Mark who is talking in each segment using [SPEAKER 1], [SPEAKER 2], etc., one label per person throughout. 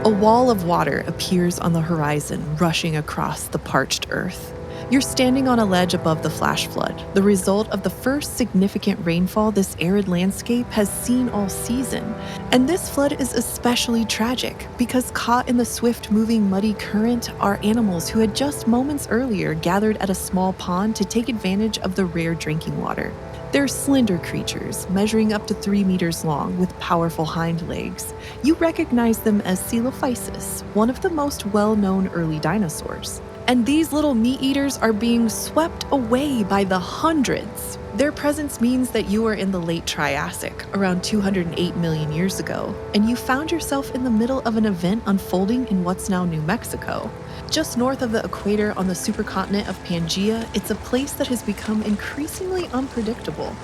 [SPEAKER 1] A wall of water appears on the horizon, rushing across the parched earth. You're standing on a ledge above the flash flood, the result of the first significant rainfall this arid landscape has seen all season. And this flood is especially tragic because caught in the swift-moving muddy current are animals who had just moments earlier gathered at a small pond to take advantage of the rare drinking water. They're slender creatures, measuring up to 3 meters long with powerful hind legs. You recognize them as Coelophysis, one of the most well-known early dinosaurs. And these little meat eaters are being swept away by the hundreds. Their presence means that you are in the late Triassic, around 208 million years ago, and you found yourself in the middle of an event unfolding in what's now New Mexico. Just north of the equator on the supercontinent of Pangaea, it's a place that has become increasingly unpredictable.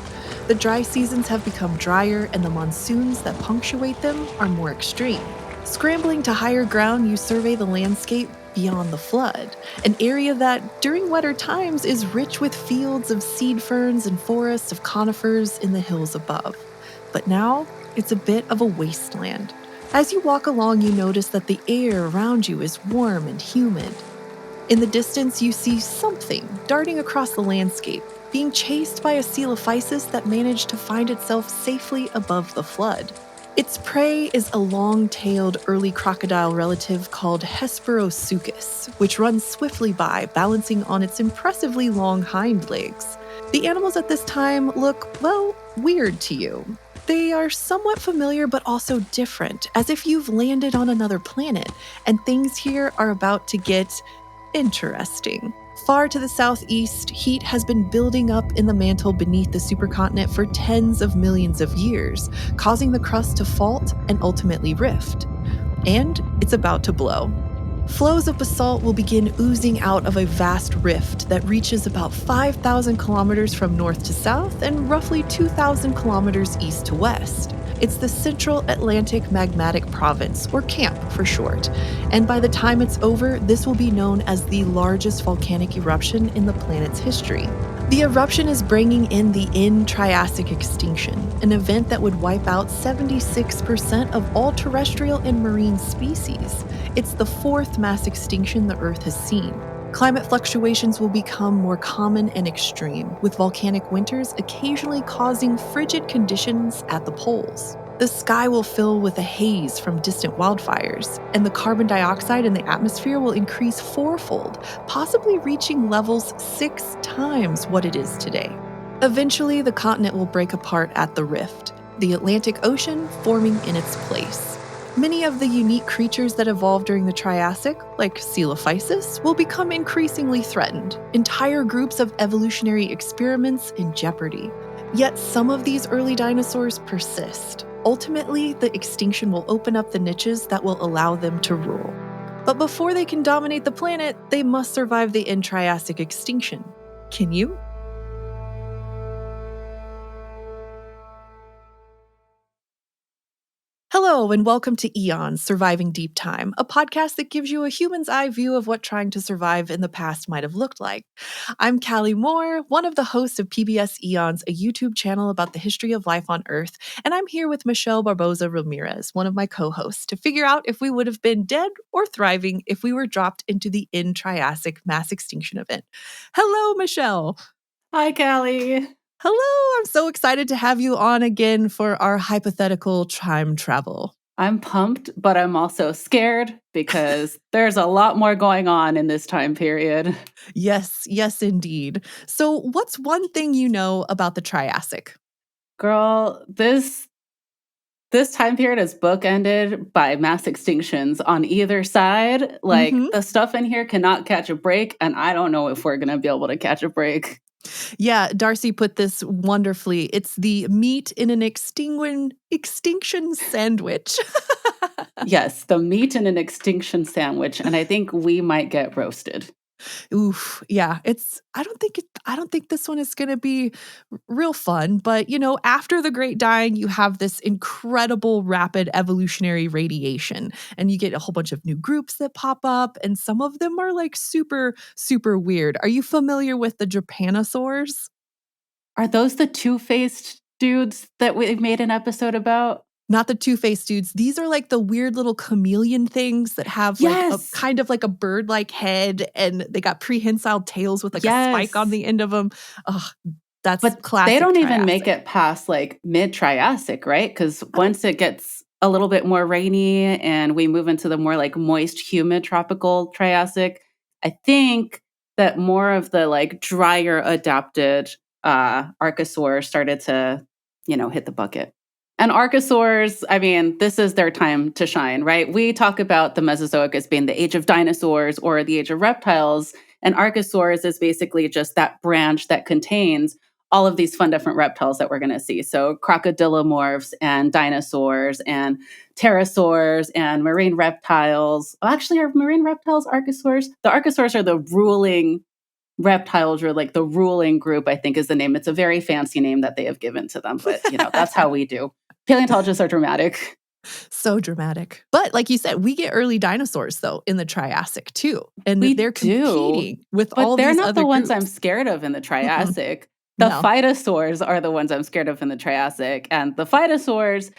[SPEAKER 1] The dry seasons have become drier, and the monsoons that punctuate them are more extreme. Scrambling to higher ground, you survey the landscape beyond the flood, an area that, during wetter times, is rich with fields of seed ferns and forests of conifers in the hills above. But now, it's a bit of a wasteland. As you walk along, you notice that the air around you is warm and humid. In the distance, you see something darting across the landscape, being chased by a Coelophysis that managed to find itself safely above the flood. Its prey is a long-tailed early crocodile relative called Hesperosuchus, which runs swiftly by, balancing on its impressively long hind legs. The animals at this time look, well, weird to you. They are somewhat familiar but also different, as if you've landed on another planet, and things here are about to get interesting. Far to the southeast, heat has been building up in the mantle beneath the supercontinent for tens of millions of years, causing the crust to fault and ultimately rift. And it's about to blow. Flows of basalt will begin oozing out of a vast rift that reaches about 5,000 kilometers from north to south and roughly 2,000 kilometers east to west. It's the Central Atlantic Magmatic Province, or CAMP for short, and by the time it's over, this will be known as the largest volcanic eruption in the planet's history. The eruption is bringing in the End-Triassic extinction, an event that would wipe out 76% of all terrestrial and marine species. It's the fourth mass extinction the Earth has seen. Climate fluctuations will become more common and extreme, with volcanic winters occasionally causing frigid conditions at the poles. The sky will fill with a haze from distant wildfires, and the carbon dioxide in the atmosphere will increase fourfold, possibly reaching levels 6 times what it is today. Eventually, the continent will break apart at the rift, the Atlantic Ocean forming in its place. Many of the unique creatures that evolved during the Triassic, like Coelophysis, will become increasingly threatened, entire groups of evolutionary experiments in jeopardy. Yet some of these early dinosaurs persist. Ultimately, the extinction will open up the niches that will allow them to rule. But before they can dominate the planet, they must survive the End-Triassic extinction. Can you? Hello, and welcome to Eons, Surviving Deep Time, a podcast that gives you a human's eye view of what trying to survive in the past might have looked like. I'm Callie Moore, one of the hosts of PBS Eons, a YouTube channel about the history of life on Earth, and I'm here with Michelle Barboza Ramirez, one of my co-hosts, to figure out if we would have been dead or thriving if we were dropped into the End-Triassic mass extinction event. Hello, Michelle.
[SPEAKER 2] Hi, Callie.
[SPEAKER 1] Hello, I'm so excited to have you on again for our hypothetical time travel.
[SPEAKER 2] I'm pumped, but I'm also scared because there's a lot more going on in this time period.
[SPEAKER 1] Yes, indeed. So what's one thing you know about the Triassic?
[SPEAKER 2] Girl, this time period is bookended by mass extinctions on either side. The stuff in here cannot catch a break, and I don't know if we're going to be able to catch a break.
[SPEAKER 1] Yeah, Darcy put this wonderfully. It's the meat in an extinction sandwich.
[SPEAKER 2] Yes, the meat in an extinction sandwich, and I think we might get roasted.
[SPEAKER 1] Oof, yeah, I don't think this one is going to be real fun, but after the Great Dying, you have this incredible rapid evolutionary radiation, and you get a whole bunch of new groups that pop up, and some of them are like super, super weird. Are you familiar with the Japanosaurs?
[SPEAKER 2] Are those the two-faced dudes that we made an episode about?
[SPEAKER 1] Not the two-faced dudes. These are like the weird little chameleon things that have like a kind of like a bird-like head, and they got prehensile tails with like a spike on the end of them. Oh, that's classic.
[SPEAKER 2] They don't even
[SPEAKER 1] Triassic.
[SPEAKER 2] make it past like mid-Triassic, right? Because once it gets a little bit more rainy and we move into the more like moist, humid tropical Triassic, I think that more of the like drier adapted archosaurs started to, hit the bucket. And archosaurs, I mean, this is their time to shine, right? We talk about the Mesozoic as being the age of dinosaurs or the age of reptiles, and archosaurs is basically just that branch that contains all of these fun different reptiles that we're going to see. So crocodilomorphs and dinosaurs and pterosaurs and marine reptiles. Oh, actually, are marine reptiles archosaurs? The archosaurs are the ruling reptiles, or like the ruling group, I think is the name. It's a very fancy name that they have given to them, but that's how we do. Paleontologists are dramatic.
[SPEAKER 1] So dramatic. But like you said, we get early dinosaurs, though, in the Triassic, too. And they're competing with all these other groups. But
[SPEAKER 2] they're not the ones I'm scared of in the Triassic. The phytosaurs are the ones I'm scared of in the Triassic. And the phytosaurs,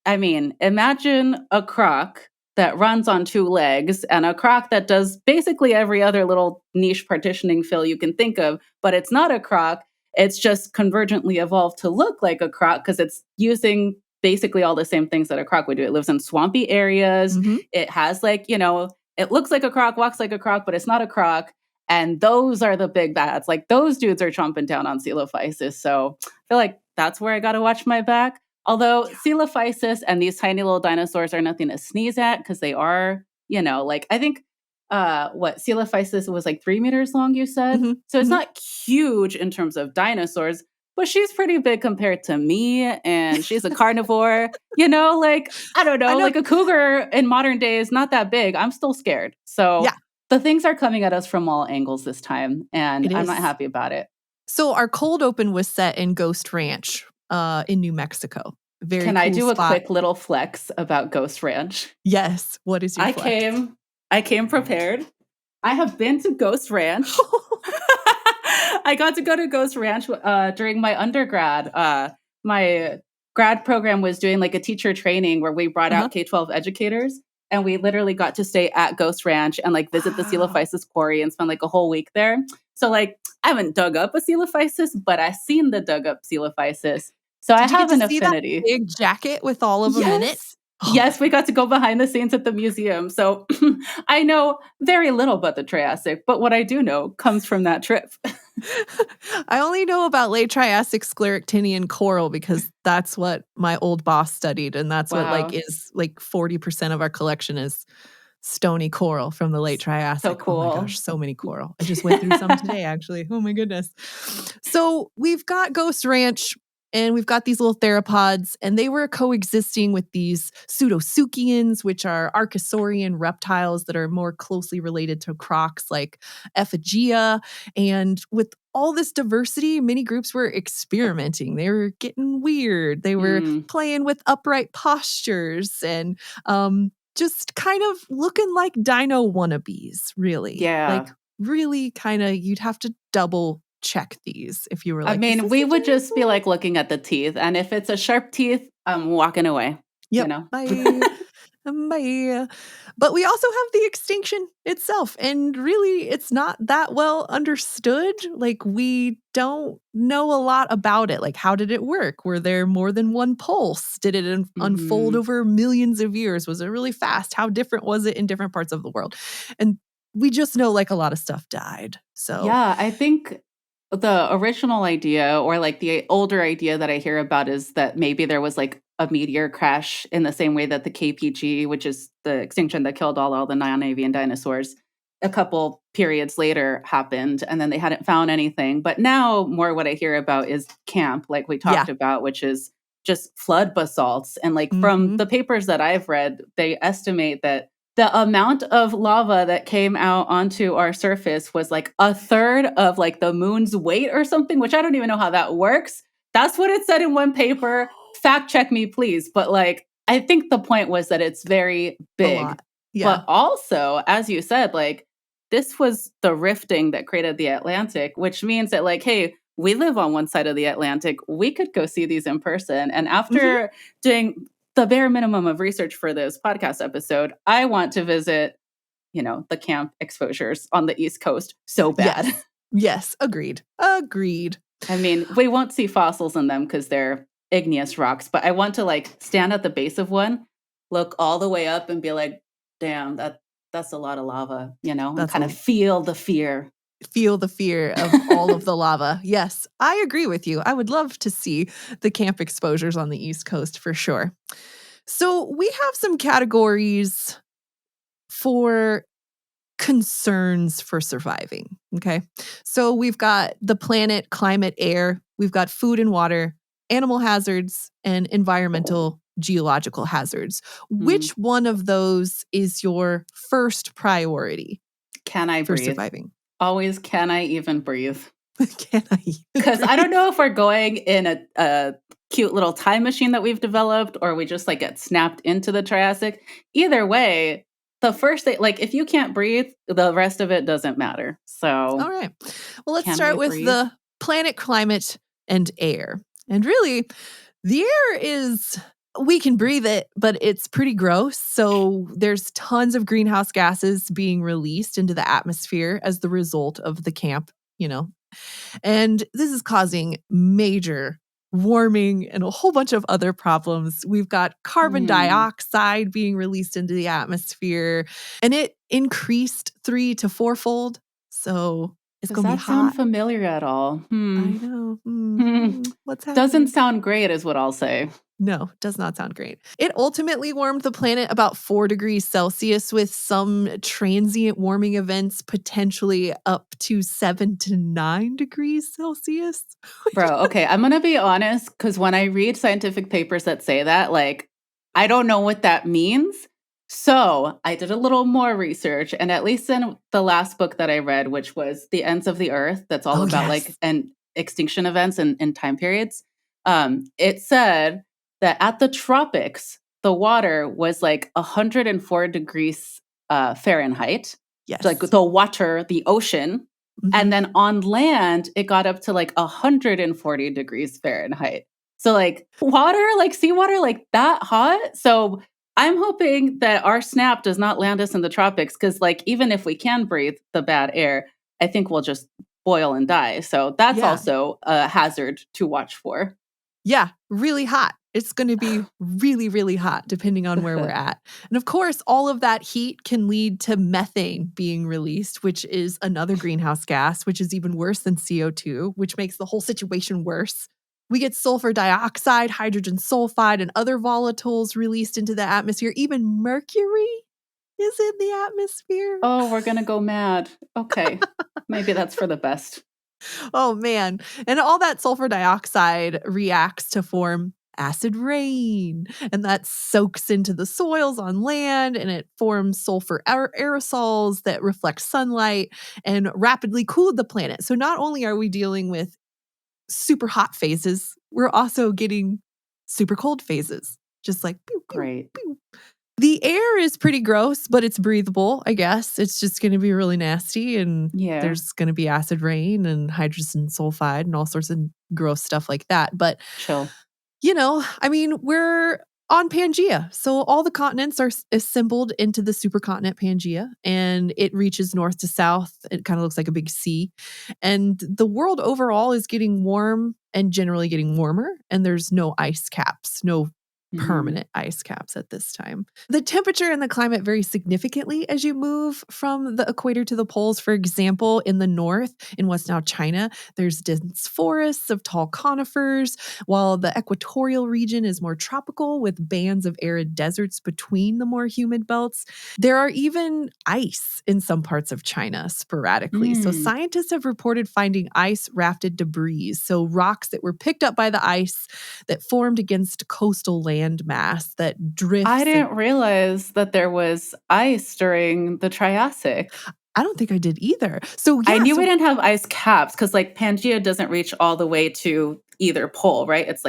[SPEAKER 2] imagine a croc that runs on two legs and a croc that does basically every other little niche partitioning fill you can think of, but it's not a croc. It's just convergently evolved to look like a croc because it's using basically all the same things that a croc would do. It lives in swampy areas. It has it looks like a croc, walks like a croc, but it's not a croc. And those are the big bads. Like those dudes are chomping down on Coelophysis. So I feel like that's where I got to watch my back. Although Coelophysis and these tiny little dinosaurs are nothing to sneeze at because they are, I think Coelophysis was like 3 meters long, you said? So it's not huge in terms of dinosaurs, but she's pretty big compared to me, and she's a carnivore. I don't know, like a cougar in modern days, not that big. I'm still scared. So the things are coming at us from all angles this time, and I'm not happy about it.
[SPEAKER 1] So our cold open was set in Ghost Ranch in New Mexico. Very
[SPEAKER 2] Can
[SPEAKER 1] cool
[SPEAKER 2] I do
[SPEAKER 1] spot.
[SPEAKER 2] a quick little flex about Ghost Ranch?
[SPEAKER 1] Yes. What is your flex?
[SPEAKER 2] I came prepared. I have been to Ghost Ranch. I got to go to Ghost Ranch during my undergrad. My grad program was doing like a teacher training where we brought out K-12 educators, and we literally got to stay at Ghost Ranch and like visit the Coelophysis quarry and spend like a whole week there. So like I haven't dug up a Coelophysis, but I've seen the dug up Coelophysis. So I have an affinity.
[SPEAKER 1] That big jacket with all of them in it?
[SPEAKER 2] Yes, we got to go behind the scenes at the museum. So I know very little about the Triassic, but what I do know comes from that trip.
[SPEAKER 1] I only know about late Triassic scleractinian coral because that's what my old boss studied, and that's what is 40% of our collection is stony coral from the late Triassic.
[SPEAKER 2] So cool.
[SPEAKER 1] Oh my gosh, so many coral. I just went through some today, actually. Oh my goodness. So we've got Ghost Ranch, and we've got these little theropods, and they were coexisting with these pseudosuchians, which are archosaurian reptiles that are more closely related to crocs like Ephygia. And with all this diversity, many groups were experimenting. They were getting weird. They were playing with upright postures and just kind of looking like dino wannabes, really.
[SPEAKER 2] Yeah.
[SPEAKER 1] Like really kind of, you'd have to double check these if you were like,
[SPEAKER 2] we would just be like looking at the teeth, and if it's a sharp teeth, I'm walking away.
[SPEAKER 1] Yep. Bye. Bye. But we also have the extinction itself, and really it's not that well understood. Like we don't know a lot about it. Like how did it work? Were there more than one pulse? Did it unfold over millions of years? Was it really fast? How different was it in different parts of the world? And we just know like a lot of stuff died. So
[SPEAKER 2] yeah, I think the original idea, or like the older idea that I hear about, is that maybe there was like a meteor crash in the same way that the KPG, which is the extinction that killed all the non-avian dinosaurs, a couple periods later happened, and then they hadn't found anything. But now more what I hear about is camp, like we talked about, which is just flood basalts. And like from the papers that I've read, they estimate that the amount of lava that came out onto our surface was like a third of like the moon's weight or something, which I don't even know how that works. That's what it said in one paper. Fact check me, please. But like, I think the point was that it's very big. But also, as you said, like this was the rifting that created the Atlantic, which means that like, hey, we live on one side of the Atlantic. We could go see these in person. And after doing the bare minimum of research for this podcast episode, I want to visit, the camp exposures on the East Coast so bad.
[SPEAKER 1] Yes, agreed.
[SPEAKER 2] I mean, we won't see fossils in them because they're igneous rocks, but I want to stand at the base of one, look all the way up and be like, damn, that's a lot of lava, and kind of feel the fear.
[SPEAKER 1] Feel the fear of all of the lava. Yes, I agree with you. I would love to see the camp exposures on the East Coast for sure. So we have some categories for concerns for surviving. Okay. So we've got the planet, climate, air. We've got food and water, animal hazards, and environmental geological hazards. Which one of those is your first priority?
[SPEAKER 2] Can I breathe?
[SPEAKER 1] Surviving?
[SPEAKER 2] Always, can I even breathe?
[SPEAKER 1] Can I?
[SPEAKER 2] Because I don't know if we're going in a cute little time machine that we've developed, or we just get snapped into the Triassic. Either way, the first thing, if you can't breathe, the rest of it doesn't matter. So,
[SPEAKER 1] all right. Well, let's start with the planet, climate, and air. And really, the air is, we can breathe it, but it's pretty gross. So there's tons of greenhouse gases being released into the atmosphere as the result of the camp, And this is causing major warming and a whole bunch of other problems. We've got carbon dioxide being released into the atmosphere, and it increased 3 to 4-fold. So it's going to be hot.
[SPEAKER 2] Does that sound familiar at all?
[SPEAKER 1] I know. What's happening?
[SPEAKER 2] Doesn't sound great is what I'll say.
[SPEAKER 1] No, does not sound great. It ultimately warmed the planet about 4 degrees Celsius with some transient warming events potentially up to 7 to 9 degrees Celsius.
[SPEAKER 2] Bro, okay, I'm going to be honest, because when I read scientific papers that say that, I don't know what that means. So I did a little more research, and at least in the last book that I read, which was The Ends of the Earth, that's all about and extinction events and time periods, it said that at the tropics, the water was 104 degrees Fahrenheit.
[SPEAKER 1] Yes.
[SPEAKER 2] The water, the ocean. Mm-hmm. And then on land, it got up to 140 degrees Fahrenheit. So water, seawater, that hot. So I'm hoping that our snap does not land us in the tropics because even if we can breathe the bad air, I think we'll just boil and die. So that's also a hazard to watch for.
[SPEAKER 1] Yeah, really hot. It's going to be really, really hot depending on where we're at. And of course, all of that heat can lead to methane being released, which is another greenhouse gas, which is even worse than CO2, which makes the whole situation worse. We get sulfur dioxide, hydrogen sulfide, and other volatiles released into the atmosphere. Even mercury is in the atmosphere.
[SPEAKER 2] Oh, we're going to go mad. Okay. Maybe that's for the best.
[SPEAKER 1] Oh, man. And all that sulfur dioxide reacts to form acid rain, and that soaks into the soils on land, and it forms sulfur aerosols that reflect sunlight and rapidly cool the planet. So not only are we dealing with super hot phases, we're also getting super cold phases. Just pew, pew,
[SPEAKER 2] great.
[SPEAKER 1] Pew. The air is pretty gross, but it's breathable, I guess. It's just going to be really nasty, and there's going to be acid rain and hydrogen sulfide and all sorts of gross stuff like that. But
[SPEAKER 2] chill.
[SPEAKER 1] We're on Pangaea. So all the continents are assembled into the supercontinent Pangaea, and it reaches north to south. It kind of looks like a big C. And the world overall is getting warm and generally getting warmer, and there's no ice caps, no permanent ice caps at this time. The temperature and the climate vary significantly as you move from the equator to the poles. For example, in the north, in what's now China, there's dense forests of tall conifers, while the equatorial region is more tropical with bands of arid deserts between the more humid belts. There are even ice in some parts of China sporadically. So scientists have reported finding ice-rafted debris, so rocks that were picked up by the ice that formed against coastal land mass that drifts.
[SPEAKER 2] I didn't realize that there was ice during the Triassic.
[SPEAKER 1] I don't think I did either. So
[SPEAKER 2] I knew we didn't have ice caps because Pangaea doesn't reach all the way to either pole, right? It's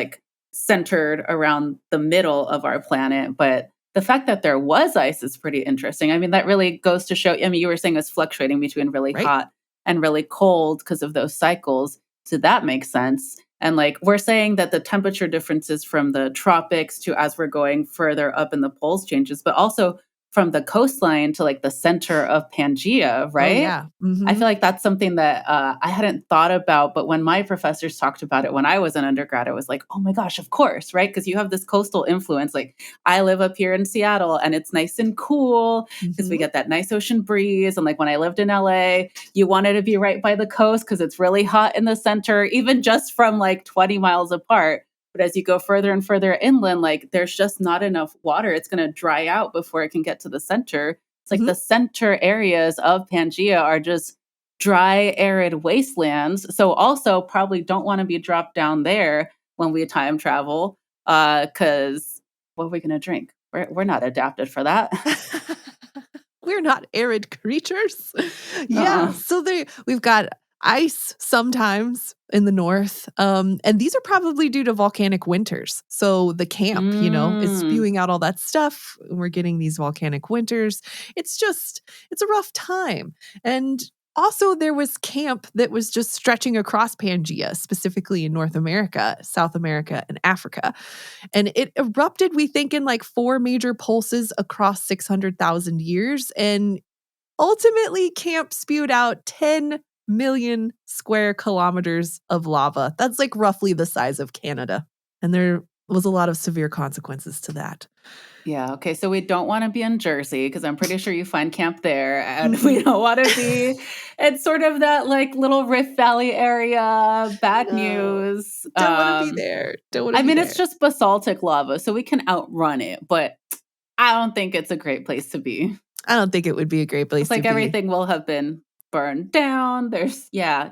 [SPEAKER 2] centered around the middle of our planet. But the fact that there was ice is pretty interesting. I mean, that really goes to show, you were saying it's fluctuating between really hot and really cold because of those cycles. So that makes sense. And like we're saying that the temperature differences from the tropics to as we're going further up in the poles changes, but also from the coastline to like the center of Pangea,
[SPEAKER 1] Oh,
[SPEAKER 2] right?
[SPEAKER 1] yeah.
[SPEAKER 2] I feel like that's something that I hadn't thought about, but when my professors talked about it when I was an undergrad, I was like, oh my gosh, of course, right? Because you have this coastal influence. Like I live up here in Seattle and it's nice and cool because we get that nice ocean breeze. And like when I lived in LA, you wanted to be right by the coast because it's really hot in the center, even just from like 20 miles apart. But as you go further and further inland, like there's just not enough water. It's going to dry out before it can get to the center. It's like the center areas of Pangea are just dry, arid wastelands. So also probably don't want to be dropped down there when we time travel because what are we going to drink? We're not adapted for that.
[SPEAKER 1] We're not arid creatures. Yeah. So we've got ice sometimes in the north. And these are probably due to volcanic winters. So the camp, is spewing out all that stuff. We're getting these volcanic winters. It's a rough time. And also, there was camp that was just stretching across Pangea, specifically in North America, South America, and Africa. And it erupted, we think, in like 4 major pulses across 600,000 years. And ultimately, camp spewed out 10 million square kilometers of lava. That's like roughly the size of Canada. And there was a lot of severe consequences to that.
[SPEAKER 2] Yeah. Okay. So we don't want to be in Jersey because I'm pretty sure you find camp there, and we don't want to be in sort of that like little Rift Valley area. Bad news.
[SPEAKER 1] Don't want to be there. Don't want to be there.
[SPEAKER 2] It's just basaltic lava, so we can outrun it, but I don't think it's a great place to be.
[SPEAKER 1] I don't think it would be a great place
[SPEAKER 2] It's like
[SPEAKER 1] to be.
[SPEAKER 2] everything will have been burned down.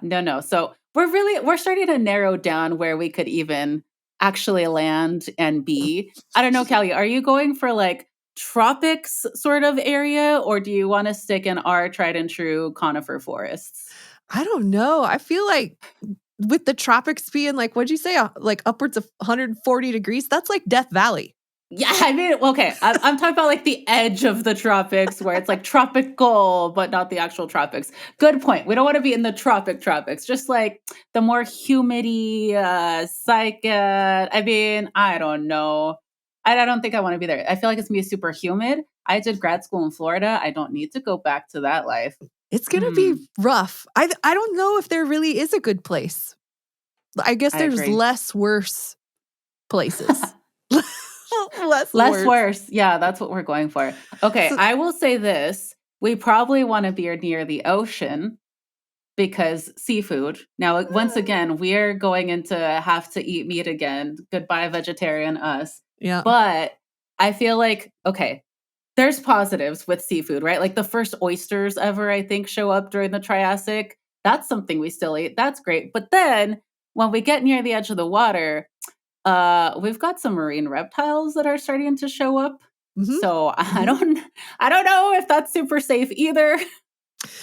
[SPEAKER 2] No. So we're starting to narrow down where we could even actually land and be. I don't know, Callie, are you going for like tropics sort of area, or do you want to stick in our tried and true conifer forests?
[SPEAKER 1] I don't know. I feel like with the tropics being like, what'd you say? Like upwards of 140 degrees? That's like Death Valley.
[SPEAKER 2] Yeah, I mean, okay, I'm talking about like the edge of the tropics where it's like tropical, but not the actual tropics. Good point. We don't want to be in the tropics, just like the more humidity, I mean, I don't know. I don't think I want to be there. I feel like it's going to be super humid. I did grad school in Florida. I don't need to go back to that life.
[SPEAKER 1] It's going to be rough. I don't know if there really is a good place. I guess there's less worse places. Less
[SPEAKER 2] worse. Yeah, that's what we're going for. Okay, so, I will say this. We probably want to be near the ocean because seafood. Now, once again, we're going into have to eat meat again. Goodbye, vegetarian us.
[SPEAKER 1] Yeah.
[SPEAKER 2] But I feel like, okay, there's positives with seafood, right? Like the first oysters ever, I think, show up during the Triassic. That's something we still eat. That's great. But then when we get near the edge of the water, we've got some marine reptiles that are starting to show up. So I don't know if that's super safe either.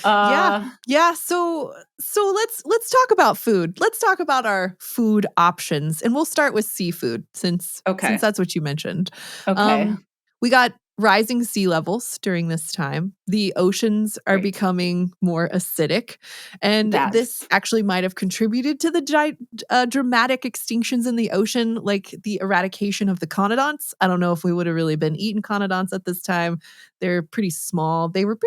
[SPEAKER 1] Yeah. So let's talk about food. Let's talk about our food options, and we'll start with seafood since that's what you mentioned.
[SPEAKER 2] Okay.
[SPEAKER 1] We got rising sea levels during this time. The oceans are becoming more acidic, and this actually might have contributed to the dramatic extinctions in the ocean, like the eradication of the conodonts. I don't know if we would have really been eating conodonts at this time. They're pretty small. They were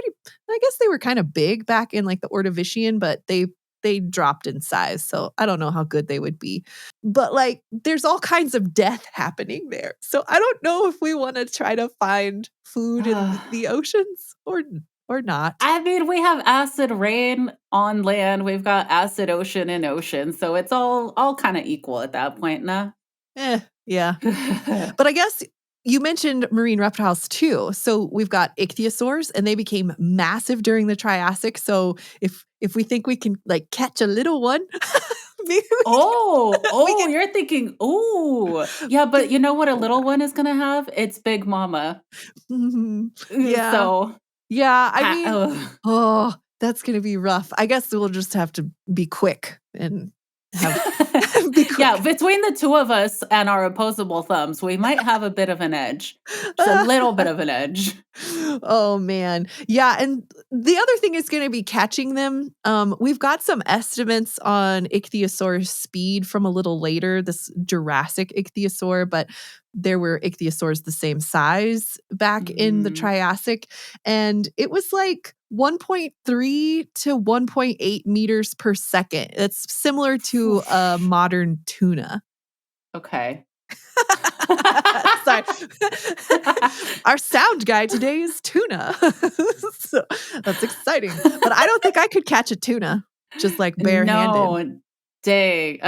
[SPEAKER 1] I guess they were kind of big back in like the Ordovician, but they dropped in size. So I don't know how good they would be. But like there's all kinds of death happening there. So I don't know if we want to try to find food in the oceans or not.
[SPEAKER 2] I mean, we have acid rain on land. We've got acid ocean in ocean. So it's all kind of equal at that point, nah?
[SPEAKER 1] Yeah. But I guess you mentioned marine reptiles too. So we've got ichthyosaurs, and they became massive during the Triassic. So if we think we can like catch a little one,
[SPEAKER 2] you're thinking, yeah, but you know what a little one is gonna have? It's Big Mama.
[SPEAKER 1] Yeah.
[SPEAKER 2] So
[SPEAKER 1] yeah, I mean, that's gonna be rough. I guess we'll just have to be quick and be quick.
[SPEAKER 2] Yeah, between the two of us and our opposable thumbs, we might have a bit of an edge. Just a little bit of an edge.
[SPEAKER 1] Oh, man. Yeah, and the other thing is going to be catching them. We've got some estimates on ichthyosaur speed from a little later, this Jurassic ichthyosaur, but there were ichthyosaurs the same size back in the Triassic, and it was like 1.3 to 1.8 meters per second. It's similar to a modern tuna.
[SPEAKER 2] Okay.
[SPEAKER 1] Sorry. Our sound guy today is tuna. So that's exciting. But I don't think I could catch a tuna just like barehanded.
[SPEAKER 2] No, dang.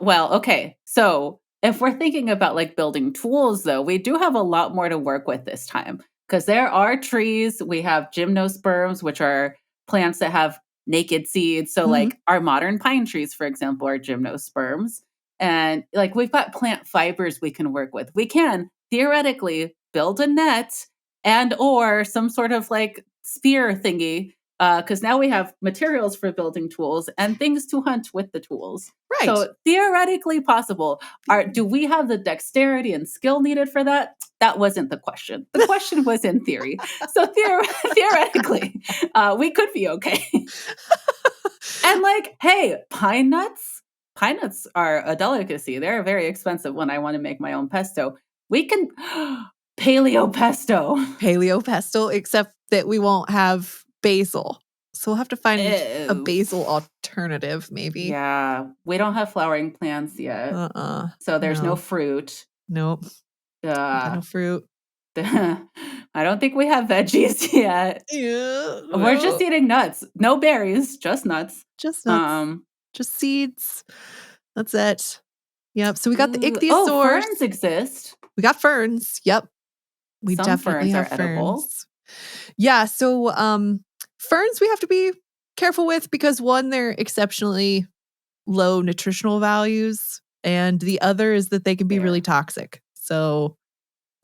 [SPEAKER 2] Well, okay. So if we're thinking about like building tools, though, we do have a lot more to work with this time because there are trees. We have gymnosperms, which are plants that have naked seeds. So, like our modern pine trees, for example, are gymnosperms. And like we've got plant fibers we can work with. We can theoretically build a net and or some sort of like spear thingy because now we have materials for building tools and things to hunt with the tools.
[SPEAKER 1] Right.
[SPEAKER 2] So theoretically possible. Do we have the dexterity and skill needed for that? That wasn't the question. The question was in theory. So theoretically, we could be okay. And like, hey, pine nuts. Pine nuts are a delicacy. They're very expensive when I want to make my own pesto. We can paleo pesto.
[SPEAKER 1] Paleo pesto, except that we won't have basil. So we'll have to find a basil alternative, maybe.
[SPEAKER 2] Yeah. We don't have flowering plants yet. So there's no fruit.
[SPEAKER 1] Nope. No fruit.
[SPEAKER 2] I don't think we have veggies yet.
[SPEAKER 1] Yeah.
[SPEAKER 2] We're just eating nuts. No berries, just nuts.
[SPEAKER 1] Just nuts. Just seeds. That's it. Yep. So we got the ichthyosaurs.
[SPEAKER 2] Oh, ferns exist.
[SPEAKER 1] We got ferns. Yep. We
[SPEAKER 2] Some
[SPEAKER 1] definitely
[SPEAKER 2] ferns
[SPEAKER 1] have
[SPEAKER 2] are edible.
[SPEAKER 1] ferns. Yeah. So ferns we have to be careful with because one, they're exceptionally low nutritional values, and the other is that they can be really toxic. So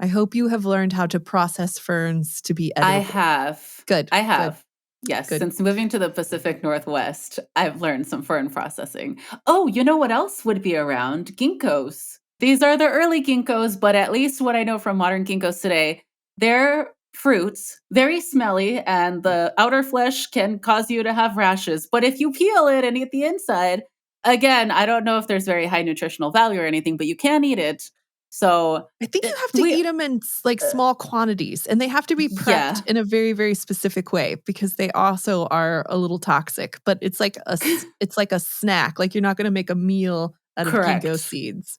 [SPEAKER 1] I hope you have learned how to process ferns to be edible.
[SPEAKER 2] I have.
[SPEAKER 1] Good.
[SPEAKER 2] I have.
[SPEAKER 1] Good.
[SPEAKER 2] Yes,
[SPEAKER 1] Good.
[SPEAKER 2] Since moving to the Pacific Northwest, I've learned some fern processing. Oh, you know what else would be around? Ginkgos. These are the early ginkgos, but at least what I know from modern ginkgos today, they're fruits, very smelly, and the outer flesh can cause you to have rashes. But if you peel it and eat the inside, again, I don't know if there's very high nutritional value or anything, but you can eat it. So
[SPEAKER 1] I think you have to eat them in like small quantities, and they have to be prepped in a very, very specific way because they also are a little toxic. But it's like a snack. Like you're not going to make a meal out of ginkgo seeds.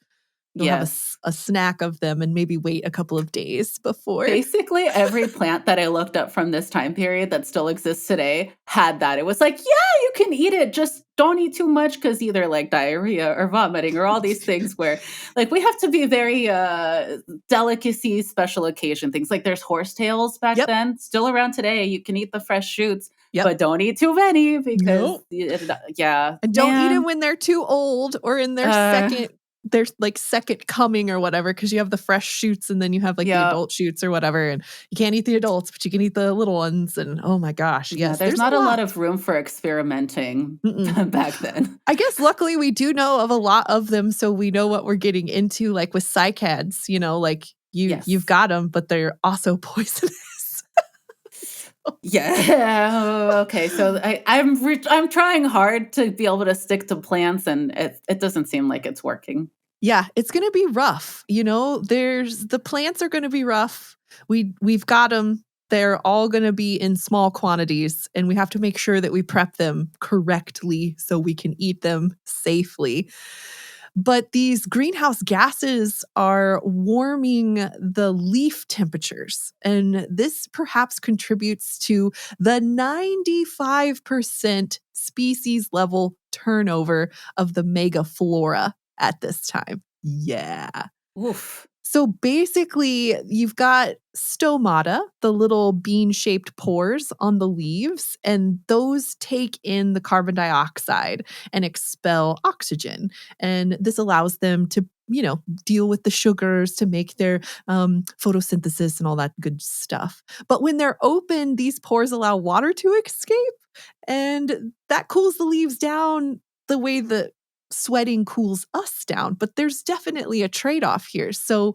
[SPEAKER 1] You'll have a snack of them and maybe wait a couple of days before.
[SPEAKER 2] Basically, every plant that I looked up from this time period that still exists today had that. It was like, yeah, you can eat it. Just don't eat too much because either like diarrhea or vomiting or all these things where like we have to be very delicacy, special occasion things. Like there's horsetails back then, still around today. You can eat the fresh shoots. But don't eat too many because,
[SPEAKER 1] And don't eat them when they're too old or in their second coming or whatever, because you have the fresh shoots and then you have like the adult shoots or whatever, and you can't eat the adults, but you can eat the little ones. And oh my gosh,
[SPEAKER 2] there's not a lot of room for experimenting back then.
[SPEAKER 1] I guess luckily we do know of a lot of them, so we know what we're getting into. Like with cycads, like you've got them, but they're also poisonous.
[SPEAKER 2] Okay. So I'm trying hard to be able to stick to plants, and it doesn't seem like it's working.
[SPEAKER 1] Yeah, it's going to be rough. The plants are going to be rough. We've got them. They're all going to be in small quantities, and we have to make sure that we prep them correctly so we can eat them safely. But these greenhouse gases are warming the leaf temperatures, and this perhaps contributes to the 95% species level turnover of the megaflora at this time. Yeah.
[SPEAKER 2] Oof.
[SPEAKER 1] So basically, you've got stomata, the little bean-shaped pores on the leaves, and those take in the carbon dioxide and expel oxygen. And this allows them to, deal with the sugars to make their photosynthesis and all that good stuff. But when they're open, these pores allow water to escape, and that cools the leaves down the way that sweating cools us down, but there's definitely a trade-off here. So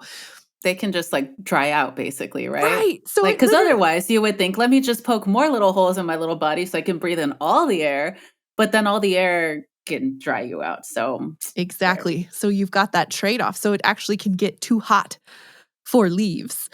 [SPEAKER 2] they can just like dry out basically, right?
[SPEAKER 1] Right. So
[SPEAKER 2] like, because otherwise you would think, let me just poke more little holes in my little body so I can breathe in all the air, but then all the air can dry you out. So
[SPEAKER 1] exactly. There. So you've got that trade-off. So it actually can get too hot for leaves.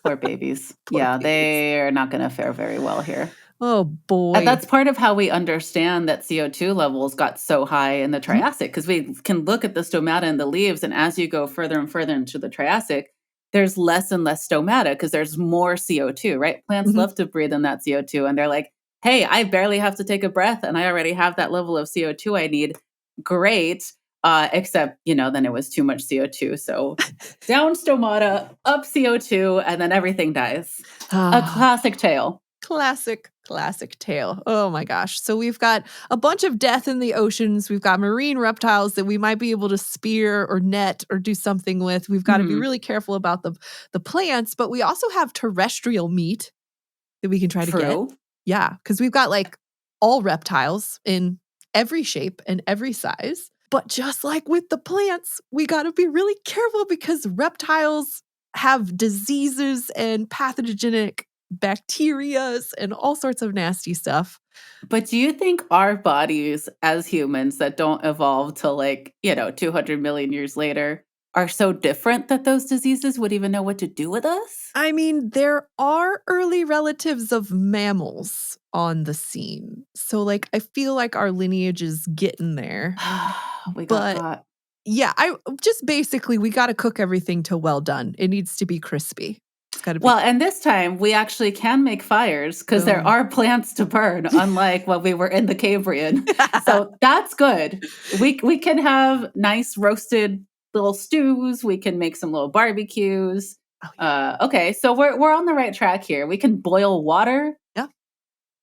[SPEAKER 2] Poor babies. Poor babies. They are not going to fare very well here.
[SPEAKER 1] Oh, boy.
[SPEAKER 2] And that's part of how we understand that CO2 levels got so high in the Triassic, because we can look at the stomata in the leaves, and as you go further and further into the Triassic, there's less and less stomata because there's more CO2, right? Plants love to breathe in that CO2, and they're like, hey, I barely have to take a breath, and I already have that level of CO2 I need. Great. Except, then it was too much CO2. So down stomata, up CO2, and then everything dies. A classic tale.
[SPEAKER 1] Classic tale. Oh my gosh. So we've got a bunch of death in the oceans. We've got marine reptiles that we might be able to spear or net or do something with. We've got to be really careful about the plants, but we also have terrestrial meat that we can try to get. Yeah, because we've got like all reptiles in every shape and every size. But just like with the plants, we got to be really careful because reptiles have diseases and pathogenic bacterias and all sorts of nasty stuff.
[SPEAKER 2] But do you think our bodies as humans that don't evolve till 200 million years later are so different that those diseases would even know what to do with us?
[SPEAKER 1] I mean, there are early relatives of mammals on the scene. So I feel like our lineage is getting there.
[SPEAKER 2] We got caught.
[SPEAKER 1] Yeah, we got to cook everything to well done. It needs to be crispy.
[SPEAKER 2] Well, and this time we actually can make fires because there are plants to burn, unlike when we were in the Cambrian. So that's good. We can have nice roasted little stews. We can make some little barbecues. Oh, yeah. Okay, so we're on the right track here. We can boil water.
[SPEAKER 1] Yeah,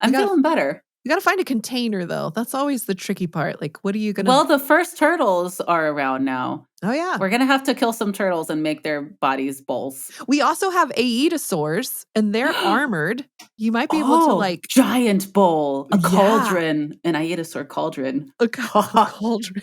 [SPEAKER 2] I'm feeling better.
[SPEAKER 1] You got to find a container, though. That's always the tricky part. What are you going to...
[SPEAKER 2] Well, the first turtles are around now.
[SPEAKER 1] Oh, yeah.
[SPEAKER 2] We're going to have to kill some turtles and make their bodies bowls.
[SPEAKER 1] We also have Aedosaurs, and they're armored. You might be able to,
[SPEAKER 2] giant bowl, a cauldron, an Aedosaur cauldron.
[SPEAKER 1] A cauldron.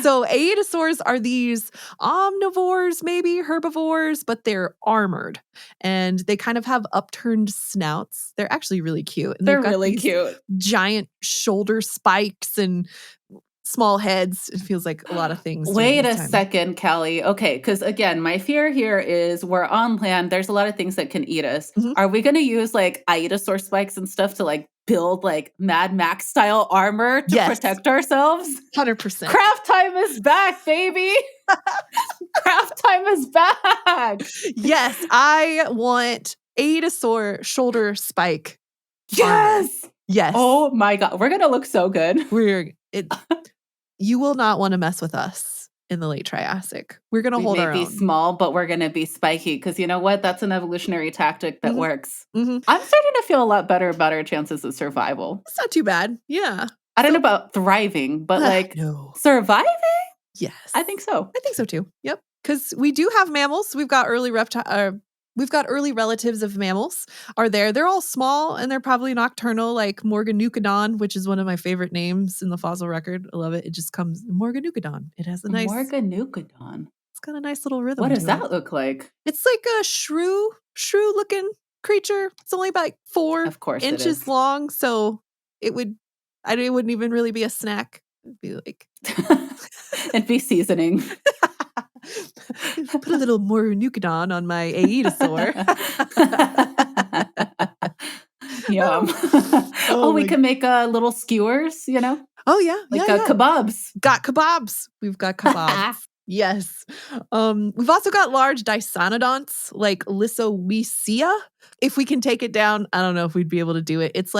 [SPEAKER 1] So Aedosaurs are these omnivores, maybe herbivores, but they're armored. And they kind of have upturned snouts. They're actually really cute. And
[SPEAKER 2] they're really cute.
[SPEAKER 1] Giant shoulder spikes and small heads. It feels like a lot of things.
[SPEAKER 2] Wait a second, Callie. Okay, because again, my fear here is we're on land. There's a lot of things that can eat us. Are we going to use Aedosaur spikes and stuff to build Mad Max style armor to protect ourselves?
[SPEAKER 1] 100%.
[SPEAKER 2] Craft time is back, baby. Craft time is back.
[SPEAKER 1] Yes, I want Aedosaur shoulder spike.
[SPEAKER 2] Yes.
[SPEAKER 1] Armor. Yes.
[SPEAKER 2] Oh my God. We're going to look so good.
[SPEAKER 1] You will not want to mess with us in the late Triassic. We're going to hold our own.
[SPEAKER 2] We may be small, but we're going to be spiky because you know what? That's an evolutionary tactic that works. I'm starting to feel a lot better about our chances of survival.
[SPEAKER 1] It's not too bad. Yeah.
[SPEAKER 2] I don't know about thriving, but surviving?
[SPEAKER 1] Yes.
[SPEAKER 2] I think so.
[SPEAKER 1] I think so too. Yep. Because we do have mammals. We've got early relatives of mammals are there. They're all small and they're probably nocturnal, like Morganucodon, which is one of my favorite names in the fossil record. I love it. It just comes Morganucodon. It has a nice
[SPEAKER 2] Morganucodon.
[SPEAKER 1] It's got a nice little rhythm.
[SPEAKER 2] What does that look like?
[SPEAKER 1] It's like a shrew looking creature. It's only about 4 inches long, so it wouldn't even really be a snack. It'd be like
[SPEAKER 2] it'd be seasoning.
[SPEAKER 1] Put a little Morganucodon on my Aedosaur.
[SPEAKER 2] Yum. We can make little skewers,
[SPEAKER 1] Oh, yeah.
[SPEAKER 2] Kebabs.
[SPEAKER 1] Got kebabs. We've got kebabs. Yes. We've also got large Dicynodonts like Lysowicea. If we can take it down, I don't know if we'd be able to do it. It's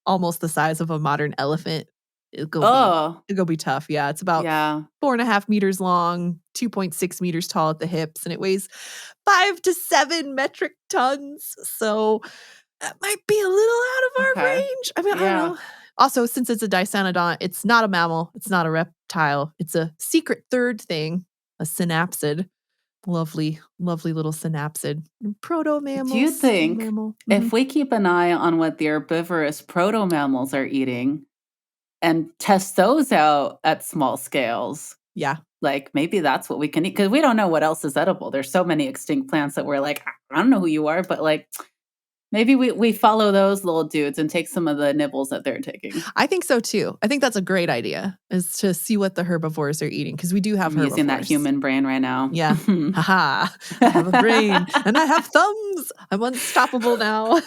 [SPEAKER 1] almost the size of a modern elephant. It'll be tough. Yeah. It's about 4.5 meters long, 2.6 meters tall at the hips, and it weighs 5 to 7 metric tons. So that might be a little out of our range. I mean, I don't know. Also, since it's a Dicynodont, it's not a mammal. It's not a reptile. It's a secret third thing, a synapsid. Lovely, lovely little synapsid. Proto-mammals.
[SPEAKER 2] Do you think if we keep an eye on what the herbivorous proto-mammals are eating, and test those out at small scales.
[SPEAKER 1] Yeah.
[SPEAKER 2] Like, maybe that's what we can eat, because we don't know what else is edible. There's so many extinct plants that we're like, I don't know who you are, but like, maybe we follow those little dudes and take some of the nibbles that they're taking.
[SPEAKER 1] I think so too. I think that's a great idea, is to see what the herbivores are eating, because we do have herbivores.
[SPEAKER 2] Using that human brain right now.
[SPEAKER 1] Yeah. Haha. I have a brain and I have thumbs. I'm unstoppable now.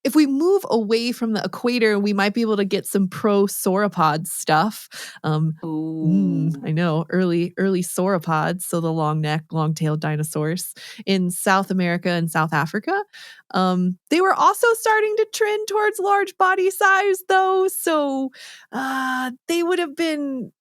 [SPEAKER 1] If we move away from the equator, we might be able to get some prosauropod stuff. I know, early sauropods, so the long neck, long-tailed dinosaurs in South America and South Africa. They were also starting to trend towards large body size, though, so they would have been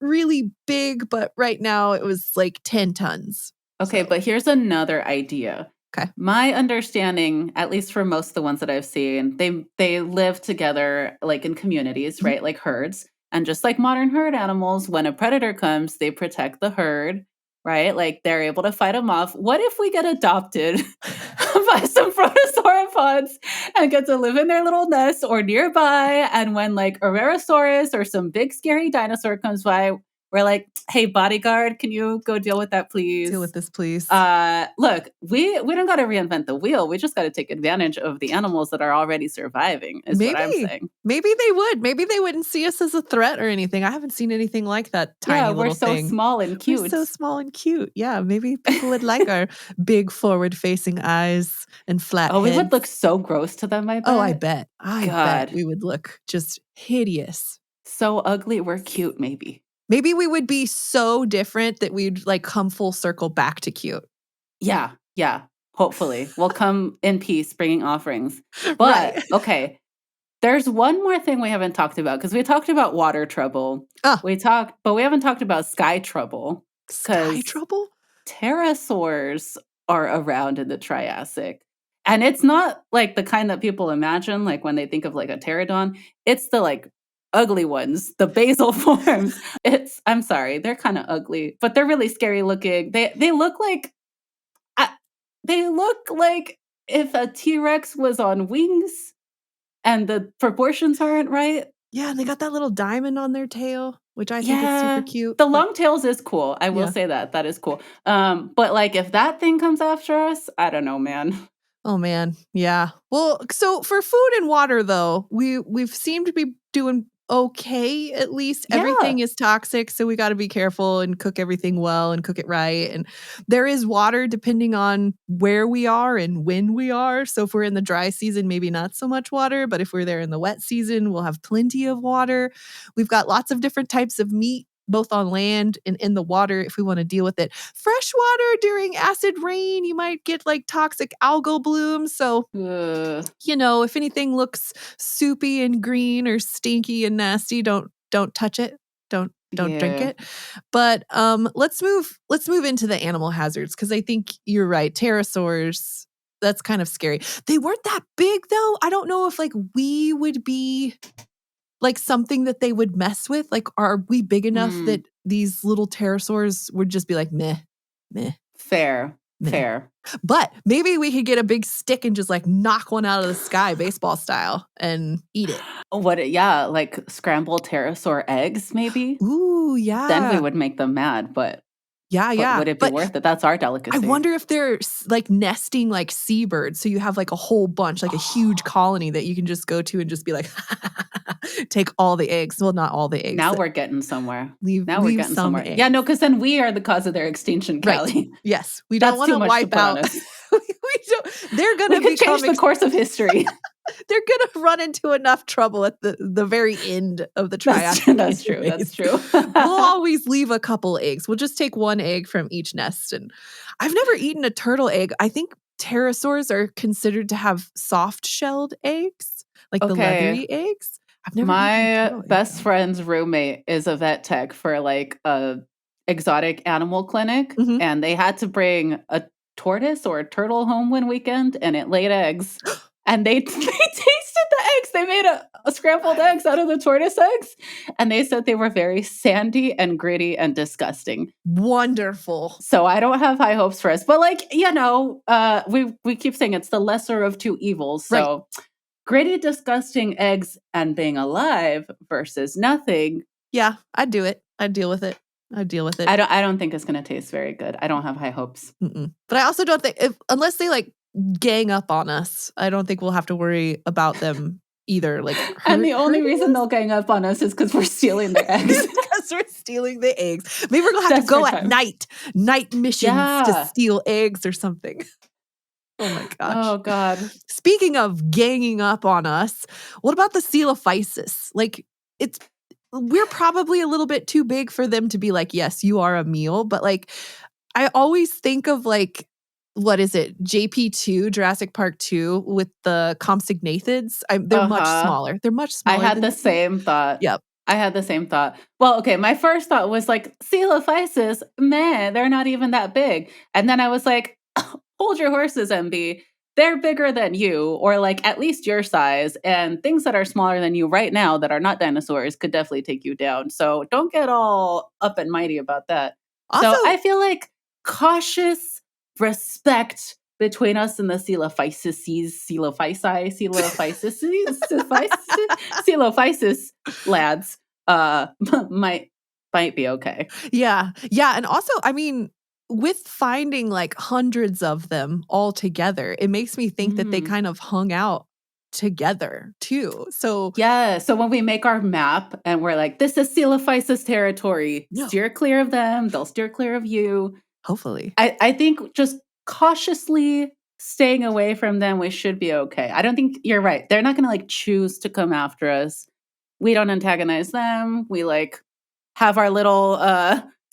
[SPEAKER 1] really big, but right now it was like 10 tons.
[SPEAKER 2] Okay, but here's another idea.
[SPEAKER 1] Okay.
[SPEAKER 2] My understanding, at least for most of the ones that I've seen, they live together like in communities, right? Like herds. And just like modern herd animals, when a predator comes, they protect the herd, right? Like they're able to fight them off. What if we get adopted by some protosauropods and get to live in their little nests or nearby? And when like a Rherosaurus or some big scary dinosaur comes by, we're like, hey, bodyguard, can you go deal with that, please?
[SPEAKER 1] Deal with this, please.
[SPEAKER 2] Look, we don't got to reinvent the wheel. We just got to take advantage of the animals that are already surviving, is what I'm saying.
[SPEAKER 1] Maybe they would. Maybe they wouldn't see us as a threat or anything. I haven't seen anything like that tiny little thing.
[SPEAKER 2] Yeah, we're so small and cute.
[SPEAKER 1] We're so small and cute. Yeah, maybe people would like our big forward-facing eyes and flat heads.
[SPEAKER 2] We would look so gross to them, I bet.
[SPEAKER 1] Oh, I bet. I bet we would look just hideous.
[SPEAKER 2] So ugly, we're cute, maybe.
[SPEAKER 1] Maybe we would be so different that we'd like come full circle back to cute.
[SPEAKER 2] Yeah. Hopefully. We'll come in peace bringing offerings. But, okay, there's one more thing we haven't talked about, because we talked about water trouble. But we haven't talked about sky trouble.
[SPEAKER 1] Sky trouble?
[SPEAKER 2] Pterosaurs are around in the Triassic. And it's not like the kind that people imagine, like when they think of like a pterodon. It's the like ugly ones, the basal forms. I'm sorry, they're kind of ugly, but they're really scary looking. They look like if a T-Rex was on wings and the proportions aren't right.
[SPEAKER 1] Yeah, and they got that little diamond on their tail, which I think is super cute.
[SPEAKER 2] The long tails is cool. I will say that. That is cool. But like if that thing comes after us, I don't know, man.
[SPEAKER 1] Oh man. Yeah. Well, so for food and water though, we've seemed to be doing okay, at least. Everything is toxic, so we got to be careful and cook everything well and cook it right. And there is water depending on where we are and when we are. So if we're in the dry season, maybe not so much water, but if we're there in the wet season, we'll have plenty of water. We've got lots of different types of meat, both on land and in the water, if we want to deal with it. Fresh water during acid rain, you might get like toxic algal blooms. So, if anything looks soupy and green or stinky and nasty, don't touch it. Don't drink it. But let's move into the animal hazards, because I think you're right. Pterosaurs, that's kind of scary. They weren't that big though. I don't know if like we would be like something that they would mess with. Like, are we big enough that these little pterosaurs would just be like, meh.
[SPEAKER 2] Fair.
[SPEAKER 1] But maybe we could get a big stick and just like knock one out of the sky, baseball style, and eat it.
[SPEAKER 2] Like scrambled pterosaur eggs, maybe?
[SPEAKER 1] Ooh, yeah.
[SPEAKER 2] Then we would make them mad, but would it be worth it? That's our delicacy.
[SPEAKER 1] I wonder if they're like nesting like seabirds. So you have like a whole bunch, like a huge colony that you can just go to and just be like, take all the eggs. Well, not all the eggs.
[SPEAKER 2] Now we're getting somewhere.
[SPEAKER 1] Leave some eggs.
[SPEAKER 2] Yeah, no, because then we are the cause of their extinction, Callie.
[SPEAKER 1] Right. Yes. We don't want to wipe out. They're going to
[SPEAKER 2] change the course of history.
[SPEAKER 1] They're going to run into enough trouble at the very end of the Triassic.
[SPEAKER 2] That's true.
[SPEAKER 1] We'll always leave a couple eggs. We'll just take one egg from each nest. And I've never eaten a turtle egg. I think pterosaurs are considered to have soft-shelled eggs, like the leathery eggs. I've never.
[SPEAKER 2] My best friend's roommate is a vet tech for like a exotic animal clinic, and they had to bring a tortoise or a turtle home one weekend, and it laid eggs. And they tasted the eggs. They made a scrambled eggs out of the tortoise eggs. And they said they were very sandy and gritty and disgusting.
[SPEAKER 1] Wonderful.
[SPEAKER 2] So I don't have high hopes for us. But like, we keep saying it's the lesser of two evils. So gritty, disgusting eggs and being alive versus nothing.
[SPEAKER 1] Yeah, I'd do it. I'd deal with it. I'd deal with it.
[SPEAKER 2] I don't think it's going to taste very good. I don't have high hopes.
[SPEAKER 1] But I also don't think, unless they like gang up on us, I don't think we'll have to worry about them either. Like,
[SPEAKER 2] and the only reason they'll gang up on us is because we're stealing their eggs.
[SPEAKER 1] Because we're stealing the eggs. Maybe we're going to have to go at night missions to steal eggs or something. Oh my gosh.
[SPEAKER 2] Oh God.
[SPEAKER 1] Speaking of ganging up on us, what about the Coelophysis? Like, we're probably a little bit too big for them to be like, yes, you are a meal. But like, I always think of like, what is it? JP2, Jurassic Park 2 with the Compsognathids. They're much smaller. They're much smaller.
[SPEAKER 2] I had the same thought.
[SPEAKER 1] Yep.
[SPEAKER 2] I had the same thought. Well, okay, my first thought was like, Coelophysis, man, they're not even that big. And then I was like, hold your horses, MB. They're bigger than you, or like at least your size, and things that are smaller than you right now that are not dinosaurs could definitely take you down. So don't get all up and mighty about that. Also, so I feel like cautious respect between us and the Coelophysis lads might be okay.
[SPEAKER 1] Yeah. And also, I mean, with finding like hundreds of them all together, it makes me think that they kind of hung out together too. So
[SPEAKER 2] yeah, so when we make our map and we're like, this is Coelophysis territory, steer clear of them, they'll steer clear of you.
[SPEAKER 1] Hopefully.
[SPEAKER 2] I think just cautiously staying away from them, we should be okay. I don't think you're right. They're not going to like choose to come after us. We don't antagonize them. We like have our little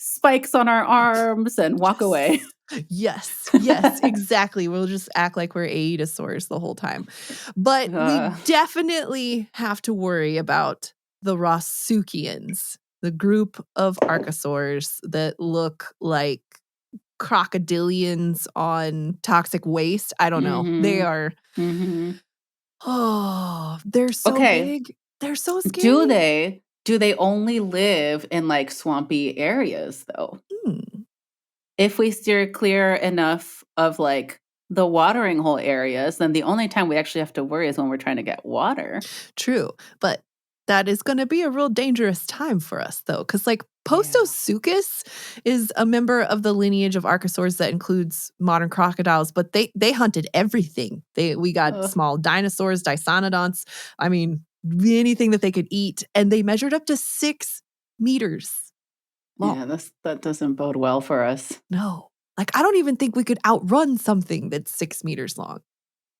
[SPEAKER 2] spikes on our arms and walk away.
[SPEAKER 1] Yes, exactly. We'll just act like we're Aedosaurs the whole time. But we definitely have to worry about the Rostokians, the group of archosaurs that look like crocodilians on toxic waste. I don't know. They are. Oh, they're so big. They're so scary.
[SPEAKER 2] Do they only live in like swampy areas though? If we steer clear enough of like the watering hole areas, then the only time we actually have to worry is when we're trying to get water.
[SPEAKER 1] True. But that is going to be a real dangerous time for us though. Because like Postosuchus is a member of the lineage of archosaurs that includes modern crocodiles, but they hunted everything. We got small dinosaurs, dicynodonts. I mean, anything that they could eat. And they measured up to 6 meters long.
[SPEAKER 2] Yeah, that doesn't bode well for us.
[SPEAKER 1] No. Like, I don't even think we could outrun something that's 6 meters long.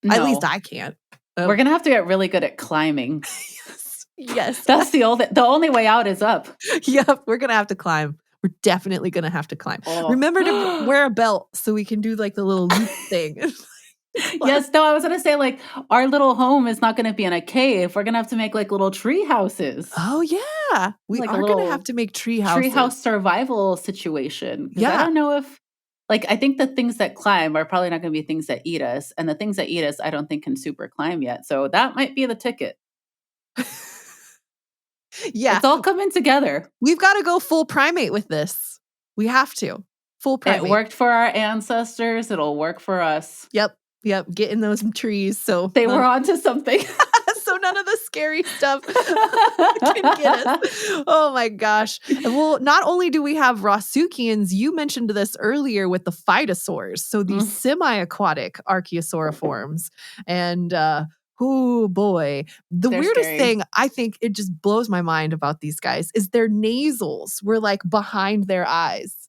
[SPEAKER 1] No. At least I can't.
[SPEAKER 2] We're going to have to get really good at climbing.
[SPEAKER 1] Yes.
[SPEAKER 2] That's the only way out is up.
[SPEAKER 1] Yep, we're going to have to climb. We're definitely going to have to climb. Remember to wear a belt so we can do like the little loop thing.
[SPEAKER 2] Yes, no, I was going to say like our little home is not going to be in a cave. We're going to have to make like little tree houses.
[SPEAKER 1] Oh yeah. We are going to have to make tree houses.
[SPEAKER 2] Treehouse survival situation. Yeah. I don't know if like, I think the things that climb are probably not going to be things that eat us. And the things that eat us, I don't think can super climb yet. So that might be the ticket.
[SPEAKER 1] Yeah.
[SPEAKER 2] It's all coming together.
[SPEAKER 1] We've got to go full primate with this. We have to. Full primate.
[SPEAKER 2] It worked for our ancestors. It'll work for us.
[SPEAKER 1] Yep. Get in those trees. So
[SPEAKER 2] they were onto something.
[SPEAKER 1] So none of the scary stuff can get us. Oh my gosh. Well, not only do we have Rostokians, you mentioned this earlier with the phytosaurs. So these semi-aquatic archaeosauriforms. And oh boy. The weirdest thing, I think it just blows my mind about these guys is their nasals were like behind their eyes.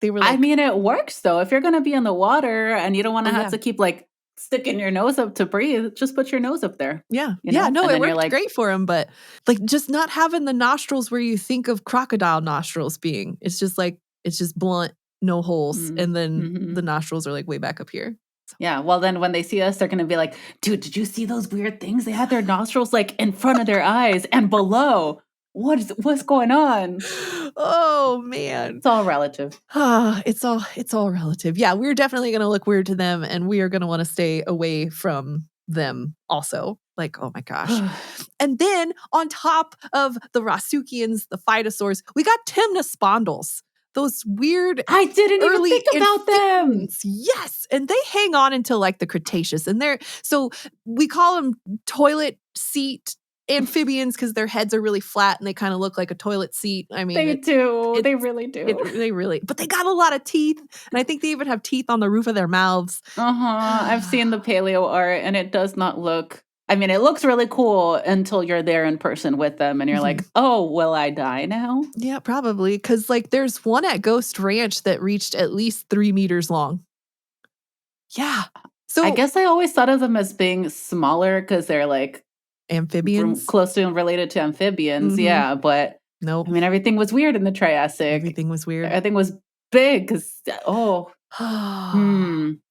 [SPEAKER 1] They were like,
[SPEAKER 2] I mean, it works though. If you're going to be in the water and you don't want to have to keep like sticking your nose up to breathe, just put your nose up there.
[SPEAKER 1] Yeah. No, it worked great for him, but like just not having the nostrils where you think of crocodile nostrils being. It's just blunt, no holes. And then the nostrils are like way back up here.
[SPEAKER 2] So. Yeah. Well, then when they see us, they're going to be like, dude, did you see those weird things? They had their nostrils like in front of their eyes and below. What's going on?
[SPEAKER 1] Oh man.
[SPEAKER 2] It's all relative.
[SPEAKER 1] It's all relative. Yeah, we're definitely going to look weird to them and we are going to want to stay away from them also. Like, oh my gosh. And then on top of the Rostokians, the phytosaurs, we got temnospondyls. those weird
[SPEAKER 2] I didn't even think about them.
[SPEAKER 1] Yes. And they hang on until like the Cretaceous. And so we call them toilet seat amphibians because their heads are really flat and they kind of look like a toilet seat. I mean,
[SPEAKER 2] they do. They really do.
[SPEAKER 1] But they got a lot of teeth. And I think they even have teeth on the roof of their mouths.
[SPEAKER 2] I've seen the paleo art and it does not look, I mean, it looks really cool until you're there in person with them and you're like, oh, will I die now?
[SPEAKER 1] Yeah, probably. Because like there's one at Ghost Ranch that reached at least 3 meters long. Yeah. So
[SPEAKER 2] I guess I always thought of them as being smaller because they're like
[SPEAKER 1] amphibians,
[SPEAKER 2] closely related to amphibians. Yeah, but
[SPEAKER 1] nope.
[SPEAKER 2] I mean, everything was weird in the Triassic.
[SPEAKER 1] Everything was weird.
[SPEAKER 2] Everything was big because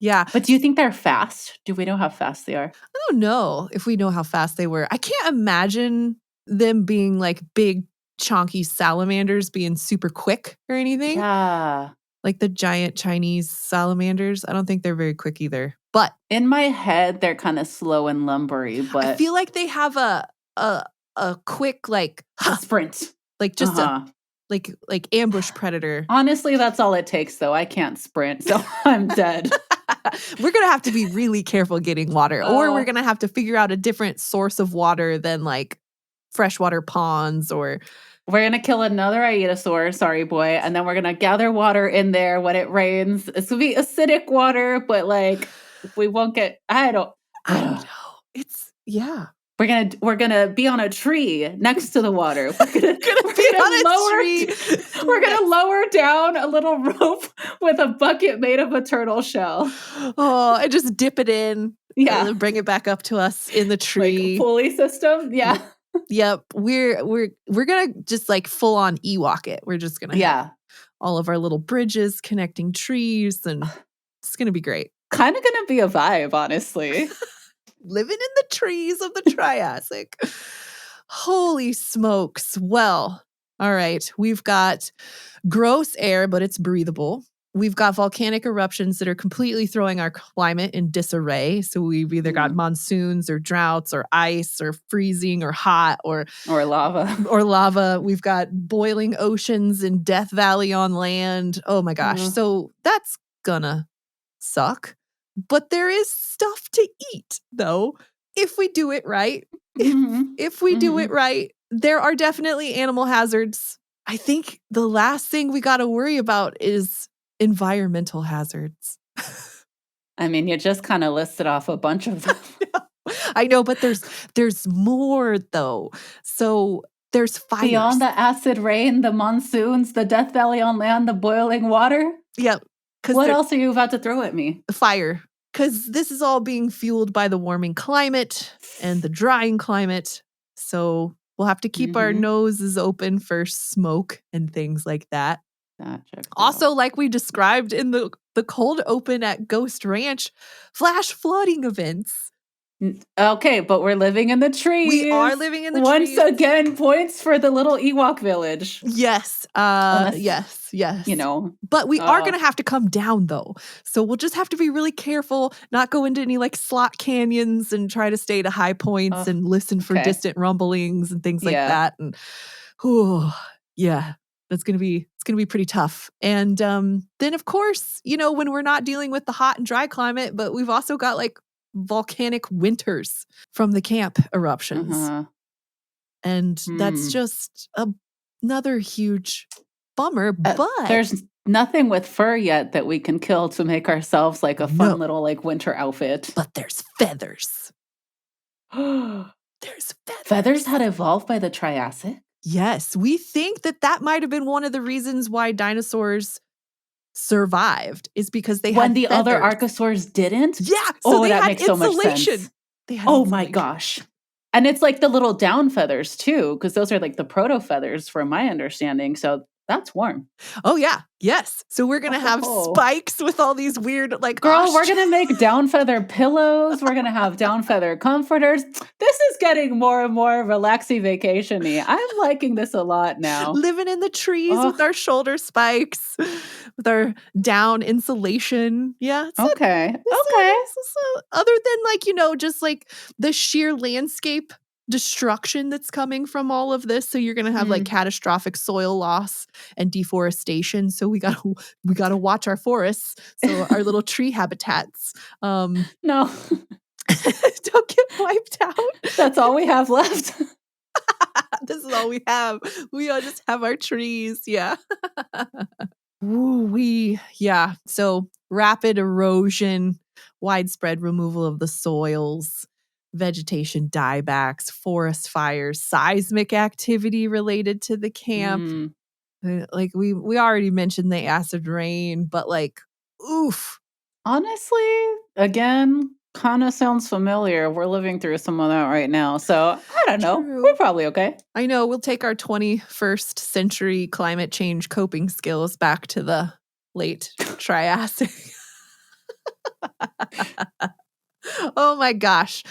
[SPEAKER 1] yeah.
[SPEAKER 2] But do you think they're fast? Do we know how fast they are?
[SPEAKER 1] I don't know if we know how fast they were. I can't imagine them being like big, chonky salamanders being super quick or anything.
[SPEAKER 2] Yeah.
[SPEAKER 1] Like the giant Chinese salamanders. I don't think they're very quick either. But
[SPEAKER 2] in my head, they're kind of slow and lumbery. But
[SPEAKER 1] I feel like they have a quick like
[SPEAKER 2] a sprint,
[SPEAKER 1] like just a like ambush predator.
[SPEAKER 2] Honestly, that's all it takes, though. I can't sprint, so I'm dead.
[SPEAKER 1] We're gonna have to be really careful getting water, or we're gonna have to figure out a different source of water than like freshwater ponds or.
[SPEAKER 2] We're going to kill another Aaditya, sorry boy, and then we're going to gather water in there when it rains. It's going to be acidic water, but like we won't get, I don't know.
[SPEAKER 1] It's, yeah.
[SPEAKER 2] We're gonna be on a tree next to the water. We're gonna lower down a little rope with a bucket made of a turtle shell.
[SPEAKER 1] Oh, and just dip it in.
[SPEAKER 2] Yeah.
[SPEAKER 1] And then bring it back up to us in the tree.
[SPEAKER 2] Like pulley system. Yeah.
[SPEAKER 1] Yep. We're gonna just like full on Ewok it. We're just gonna have all of our little bridges connecting trees, and it's gonna be great.
[SPEAKER 2] Kind of gonna be a vibe, honestly.
[SPEAKER 1] Living in the trees of the Triassic. Holy smokes. Well, all right. We've got gross air, but it's breathable. We've got volcanic eruptions that are completely throwing our climate in disarray. So we've either got monsoons or droughts or ice or freezing or hot or lava. We've got boiling oceans in Death Valley on land. Oh my gosh. So that's gonna suck. But there is stuff to eat, though, if we do it right. If we do it right, there are definitely animal hazards. I think the last thing we got to worry about is environmental hazards.
[SPEAKER 2] I mean, you just kind of listed off a bunch of them.
[SPEAKER 1] I know, but there's more, though. So there's fires.
[SPEAKER 2] Beyond the acid rain, the monsoons, the Death Valley on land, the boiling water?
[SPEAKER 1] Yep.
[SPEAKER 2] What else are you about to throw at me?
[SPEAKER 1] Fire. Because this is all being fueled by the warming climate and the drying climate. So we'll have to keep our noses open for smoke and things like that. Also, like we described in the cold open at Ghost Ranch, flash flooding events.
[SPEAKER 2] Okay, but we're living in the trees.
[SPEAKER 1] We are living in the
[SPEAKER 2] Once
[SPEAKER 1] trees.
[SPEAKER 2] again, points for the little Ewok village.
[SPEAKER 1] Yes. Yes.
[SPEAKER 2] You know.
[SPEAKER 1] But we are going to have to come down, though. So we'll just have to be really careful, not go into any like slot canyons and try to stay to high points and listen for distant rumblings and things like that. And it's going to be pretty tough. And then, of course, you know, when we're not dealing with the hot and dry climate, but we've also got like volcanic winters from the camp eruptions. And that's just another huge bummer. But
[SPEAKER 2] there's nothing with fur yet that we can kill to make ourselves like a fun little like winter outfit.
[SPEAKER 1] But there's feathers.
[SPEAKER 2] There's feathers. Feathers had evolved by the Triassic?
[SPEAKER 1] Yes, we think that might have been one of the reasons why dinosaurs survived, is because they
[SPEAKER 2] when
[SPEAKER 1] had
[SPEAKER 2] the
[SPEAKER 1] feathers.
[SPEAKER 2] other archosaurs didn't.
[SPEAKER 1] Yeah, so
[SPEAKER 2] that makes so much sense. Oh my gosh! And it's like the little down feathers too, because those are like the proto feathers, from my understanding. So that's warm.
[SPEAKER 1] Oh yeah, yes. So we're gonna have spikes with all these weird like.
[SPEAKER 2] Girl, we're gonna make down feather pillows. We're gonna have down feather comforters. This is getting more and more relaxing vacation-y. I'm liking this a lot now.
[SPEAKER 1] Living in the trees with our shoulder spikes, with our down insulation. Yeah.
[SPEAKER 2] Okay.
[SPEAKER 1] Other than like, you know, just like the sheer landscape destruction that's coming from all of this. So you're going to have like catastrophic soil loss and deforestation. So we got to watch our forests. So our little tree habitats.
[SPEAKER 2] No.
[SPEAKER 1] Don't get wiped out.
[SPEAKER 2] That's all we have left.
[SPEAKER 1] This is all we have. We all just have our trees. Yeah. Yeah. So rapid erosion, widespread removal of the soils, vegetation diebacks, forest fires, seismic activity related to the camp. Like we already mentioned the acid rain, but like, oof.
[SPEAKER 2] Honestly, again, kind of sounds familiar. We're living through some of that right now. So I don't know.
[SPEAKER 1] True.
[SPEAKER 2] We're probably okay.
[SPEAKER 1] I know. We'll take our 21st century climate change coping skills back to the late Triassic. Oh my gosh.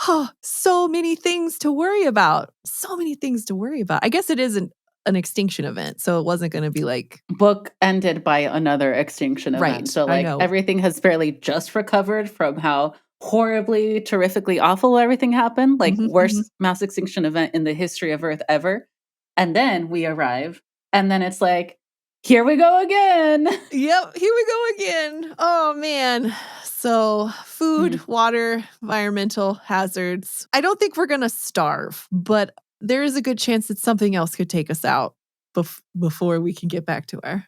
[SPEAKER 1] Oh, so many things to worry about. So many things to worry about. I guess it isn't an extinction event, so it wasn't going to be like
[SPEAKER 2] book ended by another extinction event.
[SPEAKER 1] Right,
[SPEAKER 2] So like everything has barely just recovered from how horribly, terrifically awful everything happened. Like worst mass extinction event in the history of Earth ever. And then we arrive, and then it's like, here we go again.
[SPEAKER 1] Yep, here we go again. Oh man. So food, water, environmental hazards. I don't think we're going to starve, but there is a good chance that something else could take us out before we can get back to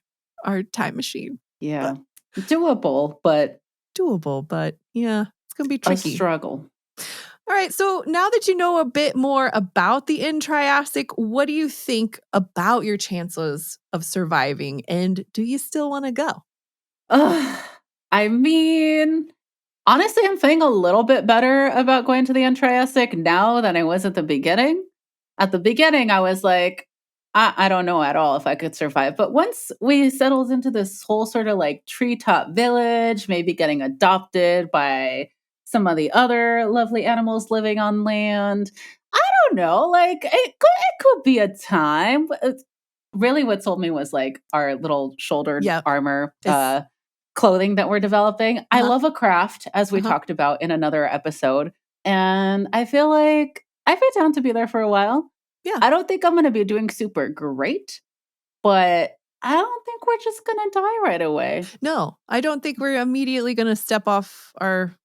[SPEAKER 1] our time machine.
[SPEAKER 2] Yeah. Doable, but
[SPEAKER 1] yeah, it's going to be tricky.
[SPEAKER 2] A struggle.
[SPEAKER 1] All right, so now that you know a bit more about the End-Triassic, what do you think about your chances of surviving, and do you still want to go?
[SPEAKER 2] I mean, honestly, I'm feeling a little bit better about going to the End-Triassic now than I was at the beginning. At the beginning, I was like, I don't know at all if I could survive. But once we settled into this whole sort of like treetop village, maybe getting adopted by some of the other lovely animals living on land, I don't know. Like it could be a time. Really, what sold me was like our little shouldered armor clothing that we're developing. I love a craft, as we talked about in another episode. And I feel like I'd be down to be there for a while.
[SPEAKER 1] Yeah.
[SPEAKER 2] I don't think I'm going to be doing super great, but I don't think we're just going to die right away.
[SPEAKER 1] No, I don't think we're immediately going to step off our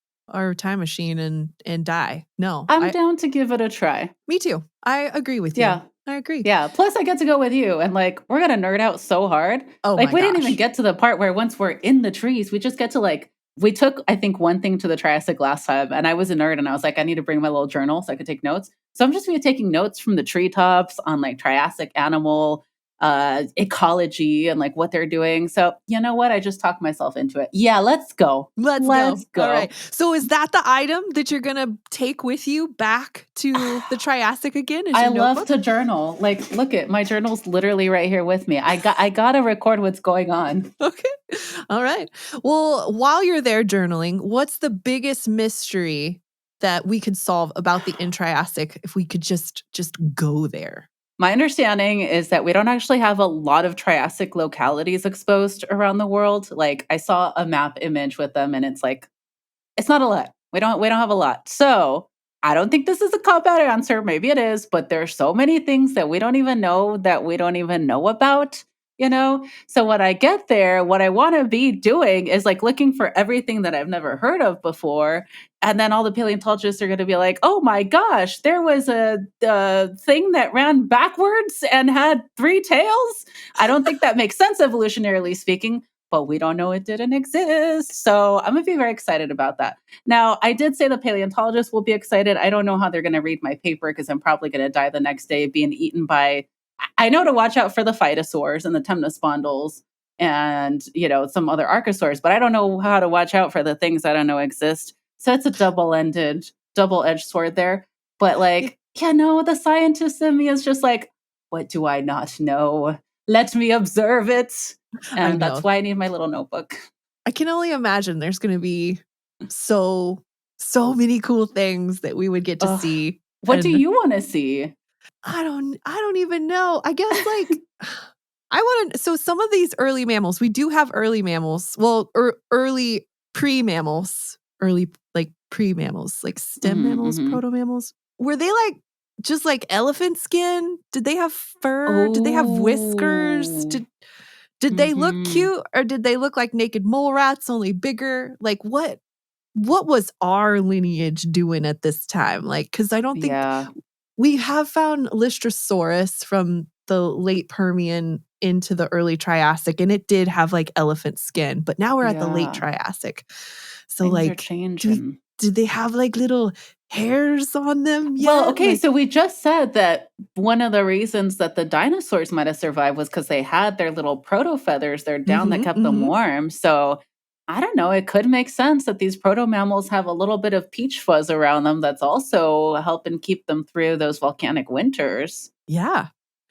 [SPEAKER 1] time machine and die. No.
[SPEAKER 2] I'm down to give it a try.
[SPEAKER 1] Me too. I agree with you.
[SPEAKER 2] Yeah.
[SPEAKER 1] I agree.
[SPEAKER 2] Yeah. Plus, I get to go with you, and like we're going to nerd out so hard.
[SPEAKER 1] Oh,
[SPEAKER 2] like
[SPEAKER 1] my
[SPEAKER 2] we
[SPEAKER 1] gosh.
[SPEAKER 2] didn't even get to the part where once we're in the trees, we just get to like, we took, I think, one thing to the Triassic last time, and I was a nerd, and I was like, I need to bring my little journal so I could take notes. So I'm just going to be taking notes from the treetops on like Triassic animal ecology and like what they're doing. So you know what? I just talked myself into it. Yeah, let's go.
[SPEAKER 1] Let's go. All right. So is that the item that you're going to take with you back to the Triassic again?
[SPEAKER 2] I love to journal. Like, look at my journal's literally right here with me. I got to record what's going on.
[SPEAKER 1] Okay. All right. Well, while you're there journaling, what's the biggest mystery that we could solve about the End-Triassic if we could just go there?
[SPEAKER 2] My understanding is that we don't actually have a lot of Triassic localities exposed around the world. Like I saw a map image with them and it's like, it's not a lot. We don't have a lot. So I don't think this is a cop-out answer. Maybe it is, but there's so many things that we don't even know about, you know? So when I get there, what I want to be doing is like looking for everything that I've never heard of before. And then all the paleontologists are going to be like, oh my gosh, there was a thing that ran backwards and had 3 tails. I don't think that makes sense evolutionarily speaking, but we don't know it didn't exist. So I'm going to be very excited about that. Now, I did say the paleontologists will be excited. I don't know how they're going to read my paper because I'm probably going to die the next day being eaten by, I know to watch out for the phytosaurs and the temnospondyls and, you know, some other archosaurs, but I don't know how to watch out for the things I don't know exist. So it's a double-edged sword there. But like, the scientist in me is just like, what do I not know? Let me observe it. And that's why I need my little notebook.
[SPEAKER 1] I can only imagine there's going to be so many cool things that we would get to see.
[SPEAKER 2] What do you want to see?
[SPEAKER 1] I don't even know. I guess like I want to. So some of these early mammals, we do have early mammals. Well, early pre-mammals, like pre-mammals, like stem mammals, proto-mammals. Were they like just like elephant skin? Did they have fur? Did they have whiskers? Did they look cute, or did they look like naked mole rats, only bigger? Like what was our lineage doing at this time? Like, because I don't think we have found Lystrosaurus from the late Permian into the early Triassic, and it did have like elephant skin, but now we're at the late Triassic. So
[SPEAKER 2] things are
[SPEAKER 1] like,
[SPEAKER 2] changing.
[SPEAKER 1] did they have like little hairs on them yet?
[SPEAKER 2] Well, okay,
[SPEAKER 1] like,
[SPEAKER 2] so we just said that one of the reasons that the dinosaurs might have survived was because they had their little proto-feathers, their down that kept them warm. So I don't know, it could make sense that these proto-mammals have a little bit of peach fuzz around them that's also helping keep them through those volcanic winters.
[SPEAKER 1] Yeah.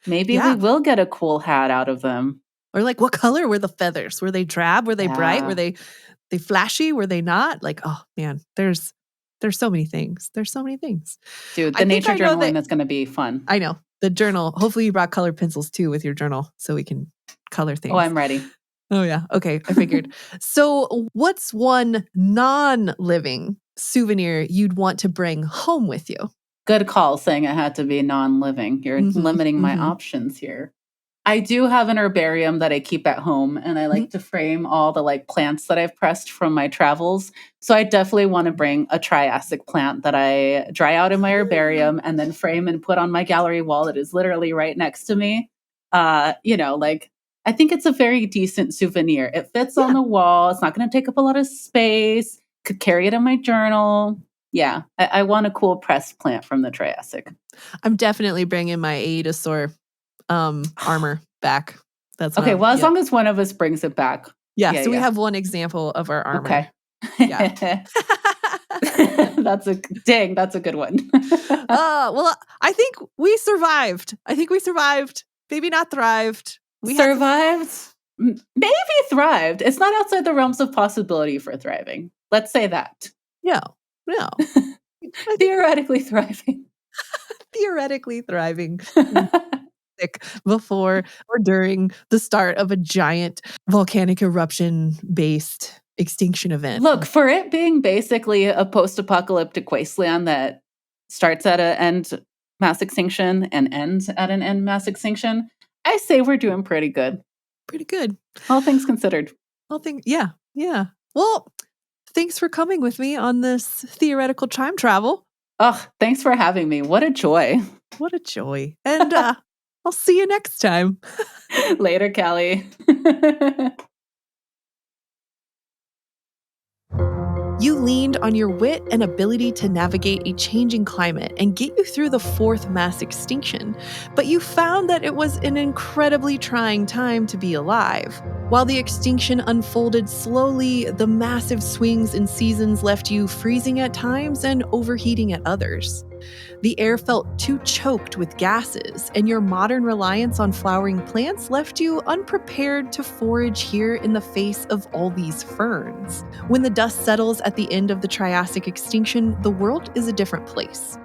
[SPEAKER 2] Maybe we will get a cool hat out of them.
[SPEAKER 1] Or like, what color were the feathers? Were they drab? Were they bright? Were they flashy? Were they not? Like, oh man, there's so many things. There's so many things.
[SPEAKER 2] Dude, the nature journaling that's going to be fun.
[SPEAKER 1] I know. The journal. Hopefully you brought colored pencils too with your journal so we can color things.
[SPEAKER 2] Oh, I'm ready.
[SPEAKER 1] Oh yeah. Okay, I figured. So what's one non-living souvenir you'd want to bring home with you?
[SPEAKER 2] Good call saying it had to be non-living. You're limiting my options here. I do have an herbarium that I keep at home, and I like to frame all the like plants that I've pressed from my travels. So I definitely want to bring a Triassic plant that I dry out in my herbarium and then frame and put on my gallery wall that is literally right next to me. I think it's a very decent souvenir. It fits on the wall. It's not going to take up a lot of space. Could carry it in my journal. Yeah, I want a cool pressed plant from the Triassic.
[SPEAKER 1] I'm definitely bringing my Aaditya armor back. That's
[SPEAKER 2] okay. Well, as long as one of us brings it back.
[SPEAKER 1] Yeah. So we have one example of our armor.
[SPEAKER 2] Okay.
[SPEAKER 1] Yeah.
[SPEAKER 2] That's a good one.
[SPEAKER 1] Well, I think we survived. Maybe not thrived.
[SPEAKER 2] We survived. Maybe thrived. It's not outside the realms of possibility for thriving. Let's say that.
[SPEAKER 1] No.
[SPEAKER 2] Theoretically thriving.
[SPEAKER 1] Theoretically thriving. Before or during the start of a giant volcanic eruption-based extinction event.
[SPEAKER 2] Look, for it being basically a post-apocalyptic wasteland that starts at an end mass extinction and ends at an end mass extinction, I say we're doing pretty good.
[SPEAKER 1] Pretty good.
[SPEAKER 2] All things considered.
[SPEAKER 1] Yeah. Well, thanks for coming with me on this theoretical time travel.
[SPEAKER 2] Oh, thanks for having me. What a joy.
[SPEAKER 1] What a joy. And I'll see you next time.
[SPEAKER 2] Later, Callie.
[SPEAKER 1] You leaned on your wit and ability to navigate a changing climate and get you through the fourth mass extinction, but you found that it was an incredibly trying time to be alive. While the extinction unfolded slowly, the massive swings in seasons left you freezing at times and overheating at others. The air felt too choked with gases, and your modern reliance on flowering plants left you unprepared to forage here in the face of all these ferns. When the dust settles at the end of the Triassic extinction, the world is a different place.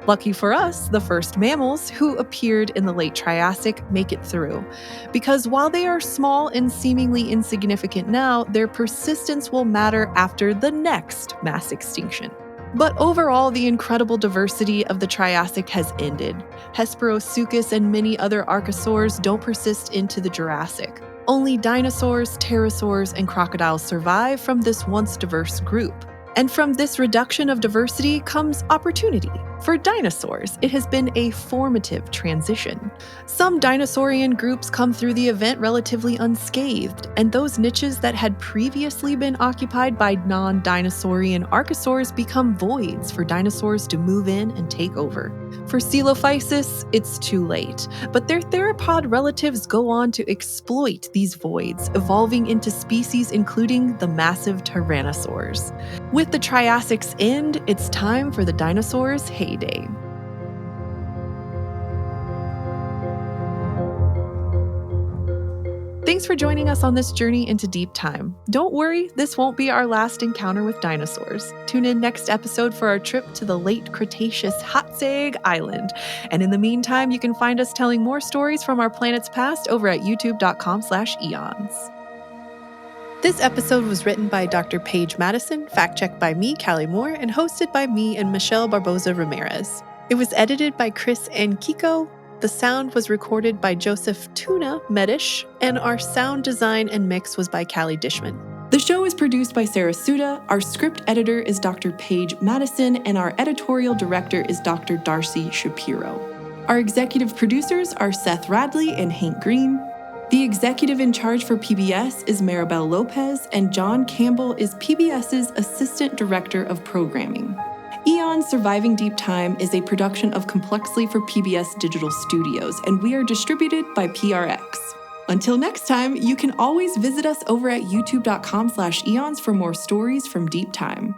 [SPEAKER 1] Lucky for us, the first mammals who appeared in the late Triassic make it through. Because while they are small and seemingly insignificant now, their persistence will matter after the next mass extinction. But overall, the incredible diversity of the Triassic has ended. Hesperosuchus and many other archosaurs don't persist into the Jurassic. Only dinosaurs, pterosaurs, and crocodiles survive from this once diverse group. And from this reduction of diversity comes opportunity. For dinosaurs, it has been a formative transition. Some dinosaurian groups come through the event relatively unscathed, and those niches that had previously been occupied by non-dinosaurian archosaurs become voids for dinosaurs to move in and take over. For Coelophysis, it's too late, but their theropod relatives go on to exploit these voids, evolving into species including the massive tyrannosaurs. With the Triassic's end, it's time for the dinosaurs' heyday. Thanks for joining us on this journey into deep time. Don't worry, this won't be our last encounter with dinosaurs. Tune in next episode for our trip to the late Cretaceous Hatzeg Island. And in the meantime, you can find us telling more stories from our planet's past over at youtube.com/eons. This episode was written by Dr. Paige Madison, fact-checked by me, Callie Moore, and hosted by me and Michelle Barboza Ramirez. It was edited by Chris and Kiko. The sound was recorded by Joseph Tuna Medish, and our sound design and mix was by Callie Dishman. The show is produced by Sarah Suda, our script editor is Dr. Paige Madison, and our editorial director is Dr. Darcy Shapiro. Our executive producers are Seth Radley and Hank Green. The executive in charge for PBS is Maribel Lopez, and John Campbell is PBS's Assistant Director of Programming. Eons Surviving Deep Time is a production of Complexly for PBS Digital Studios, and we are distributed by PRX. Until next time, you can always visit us over at youtube.com/eons for more stories from Deep Time.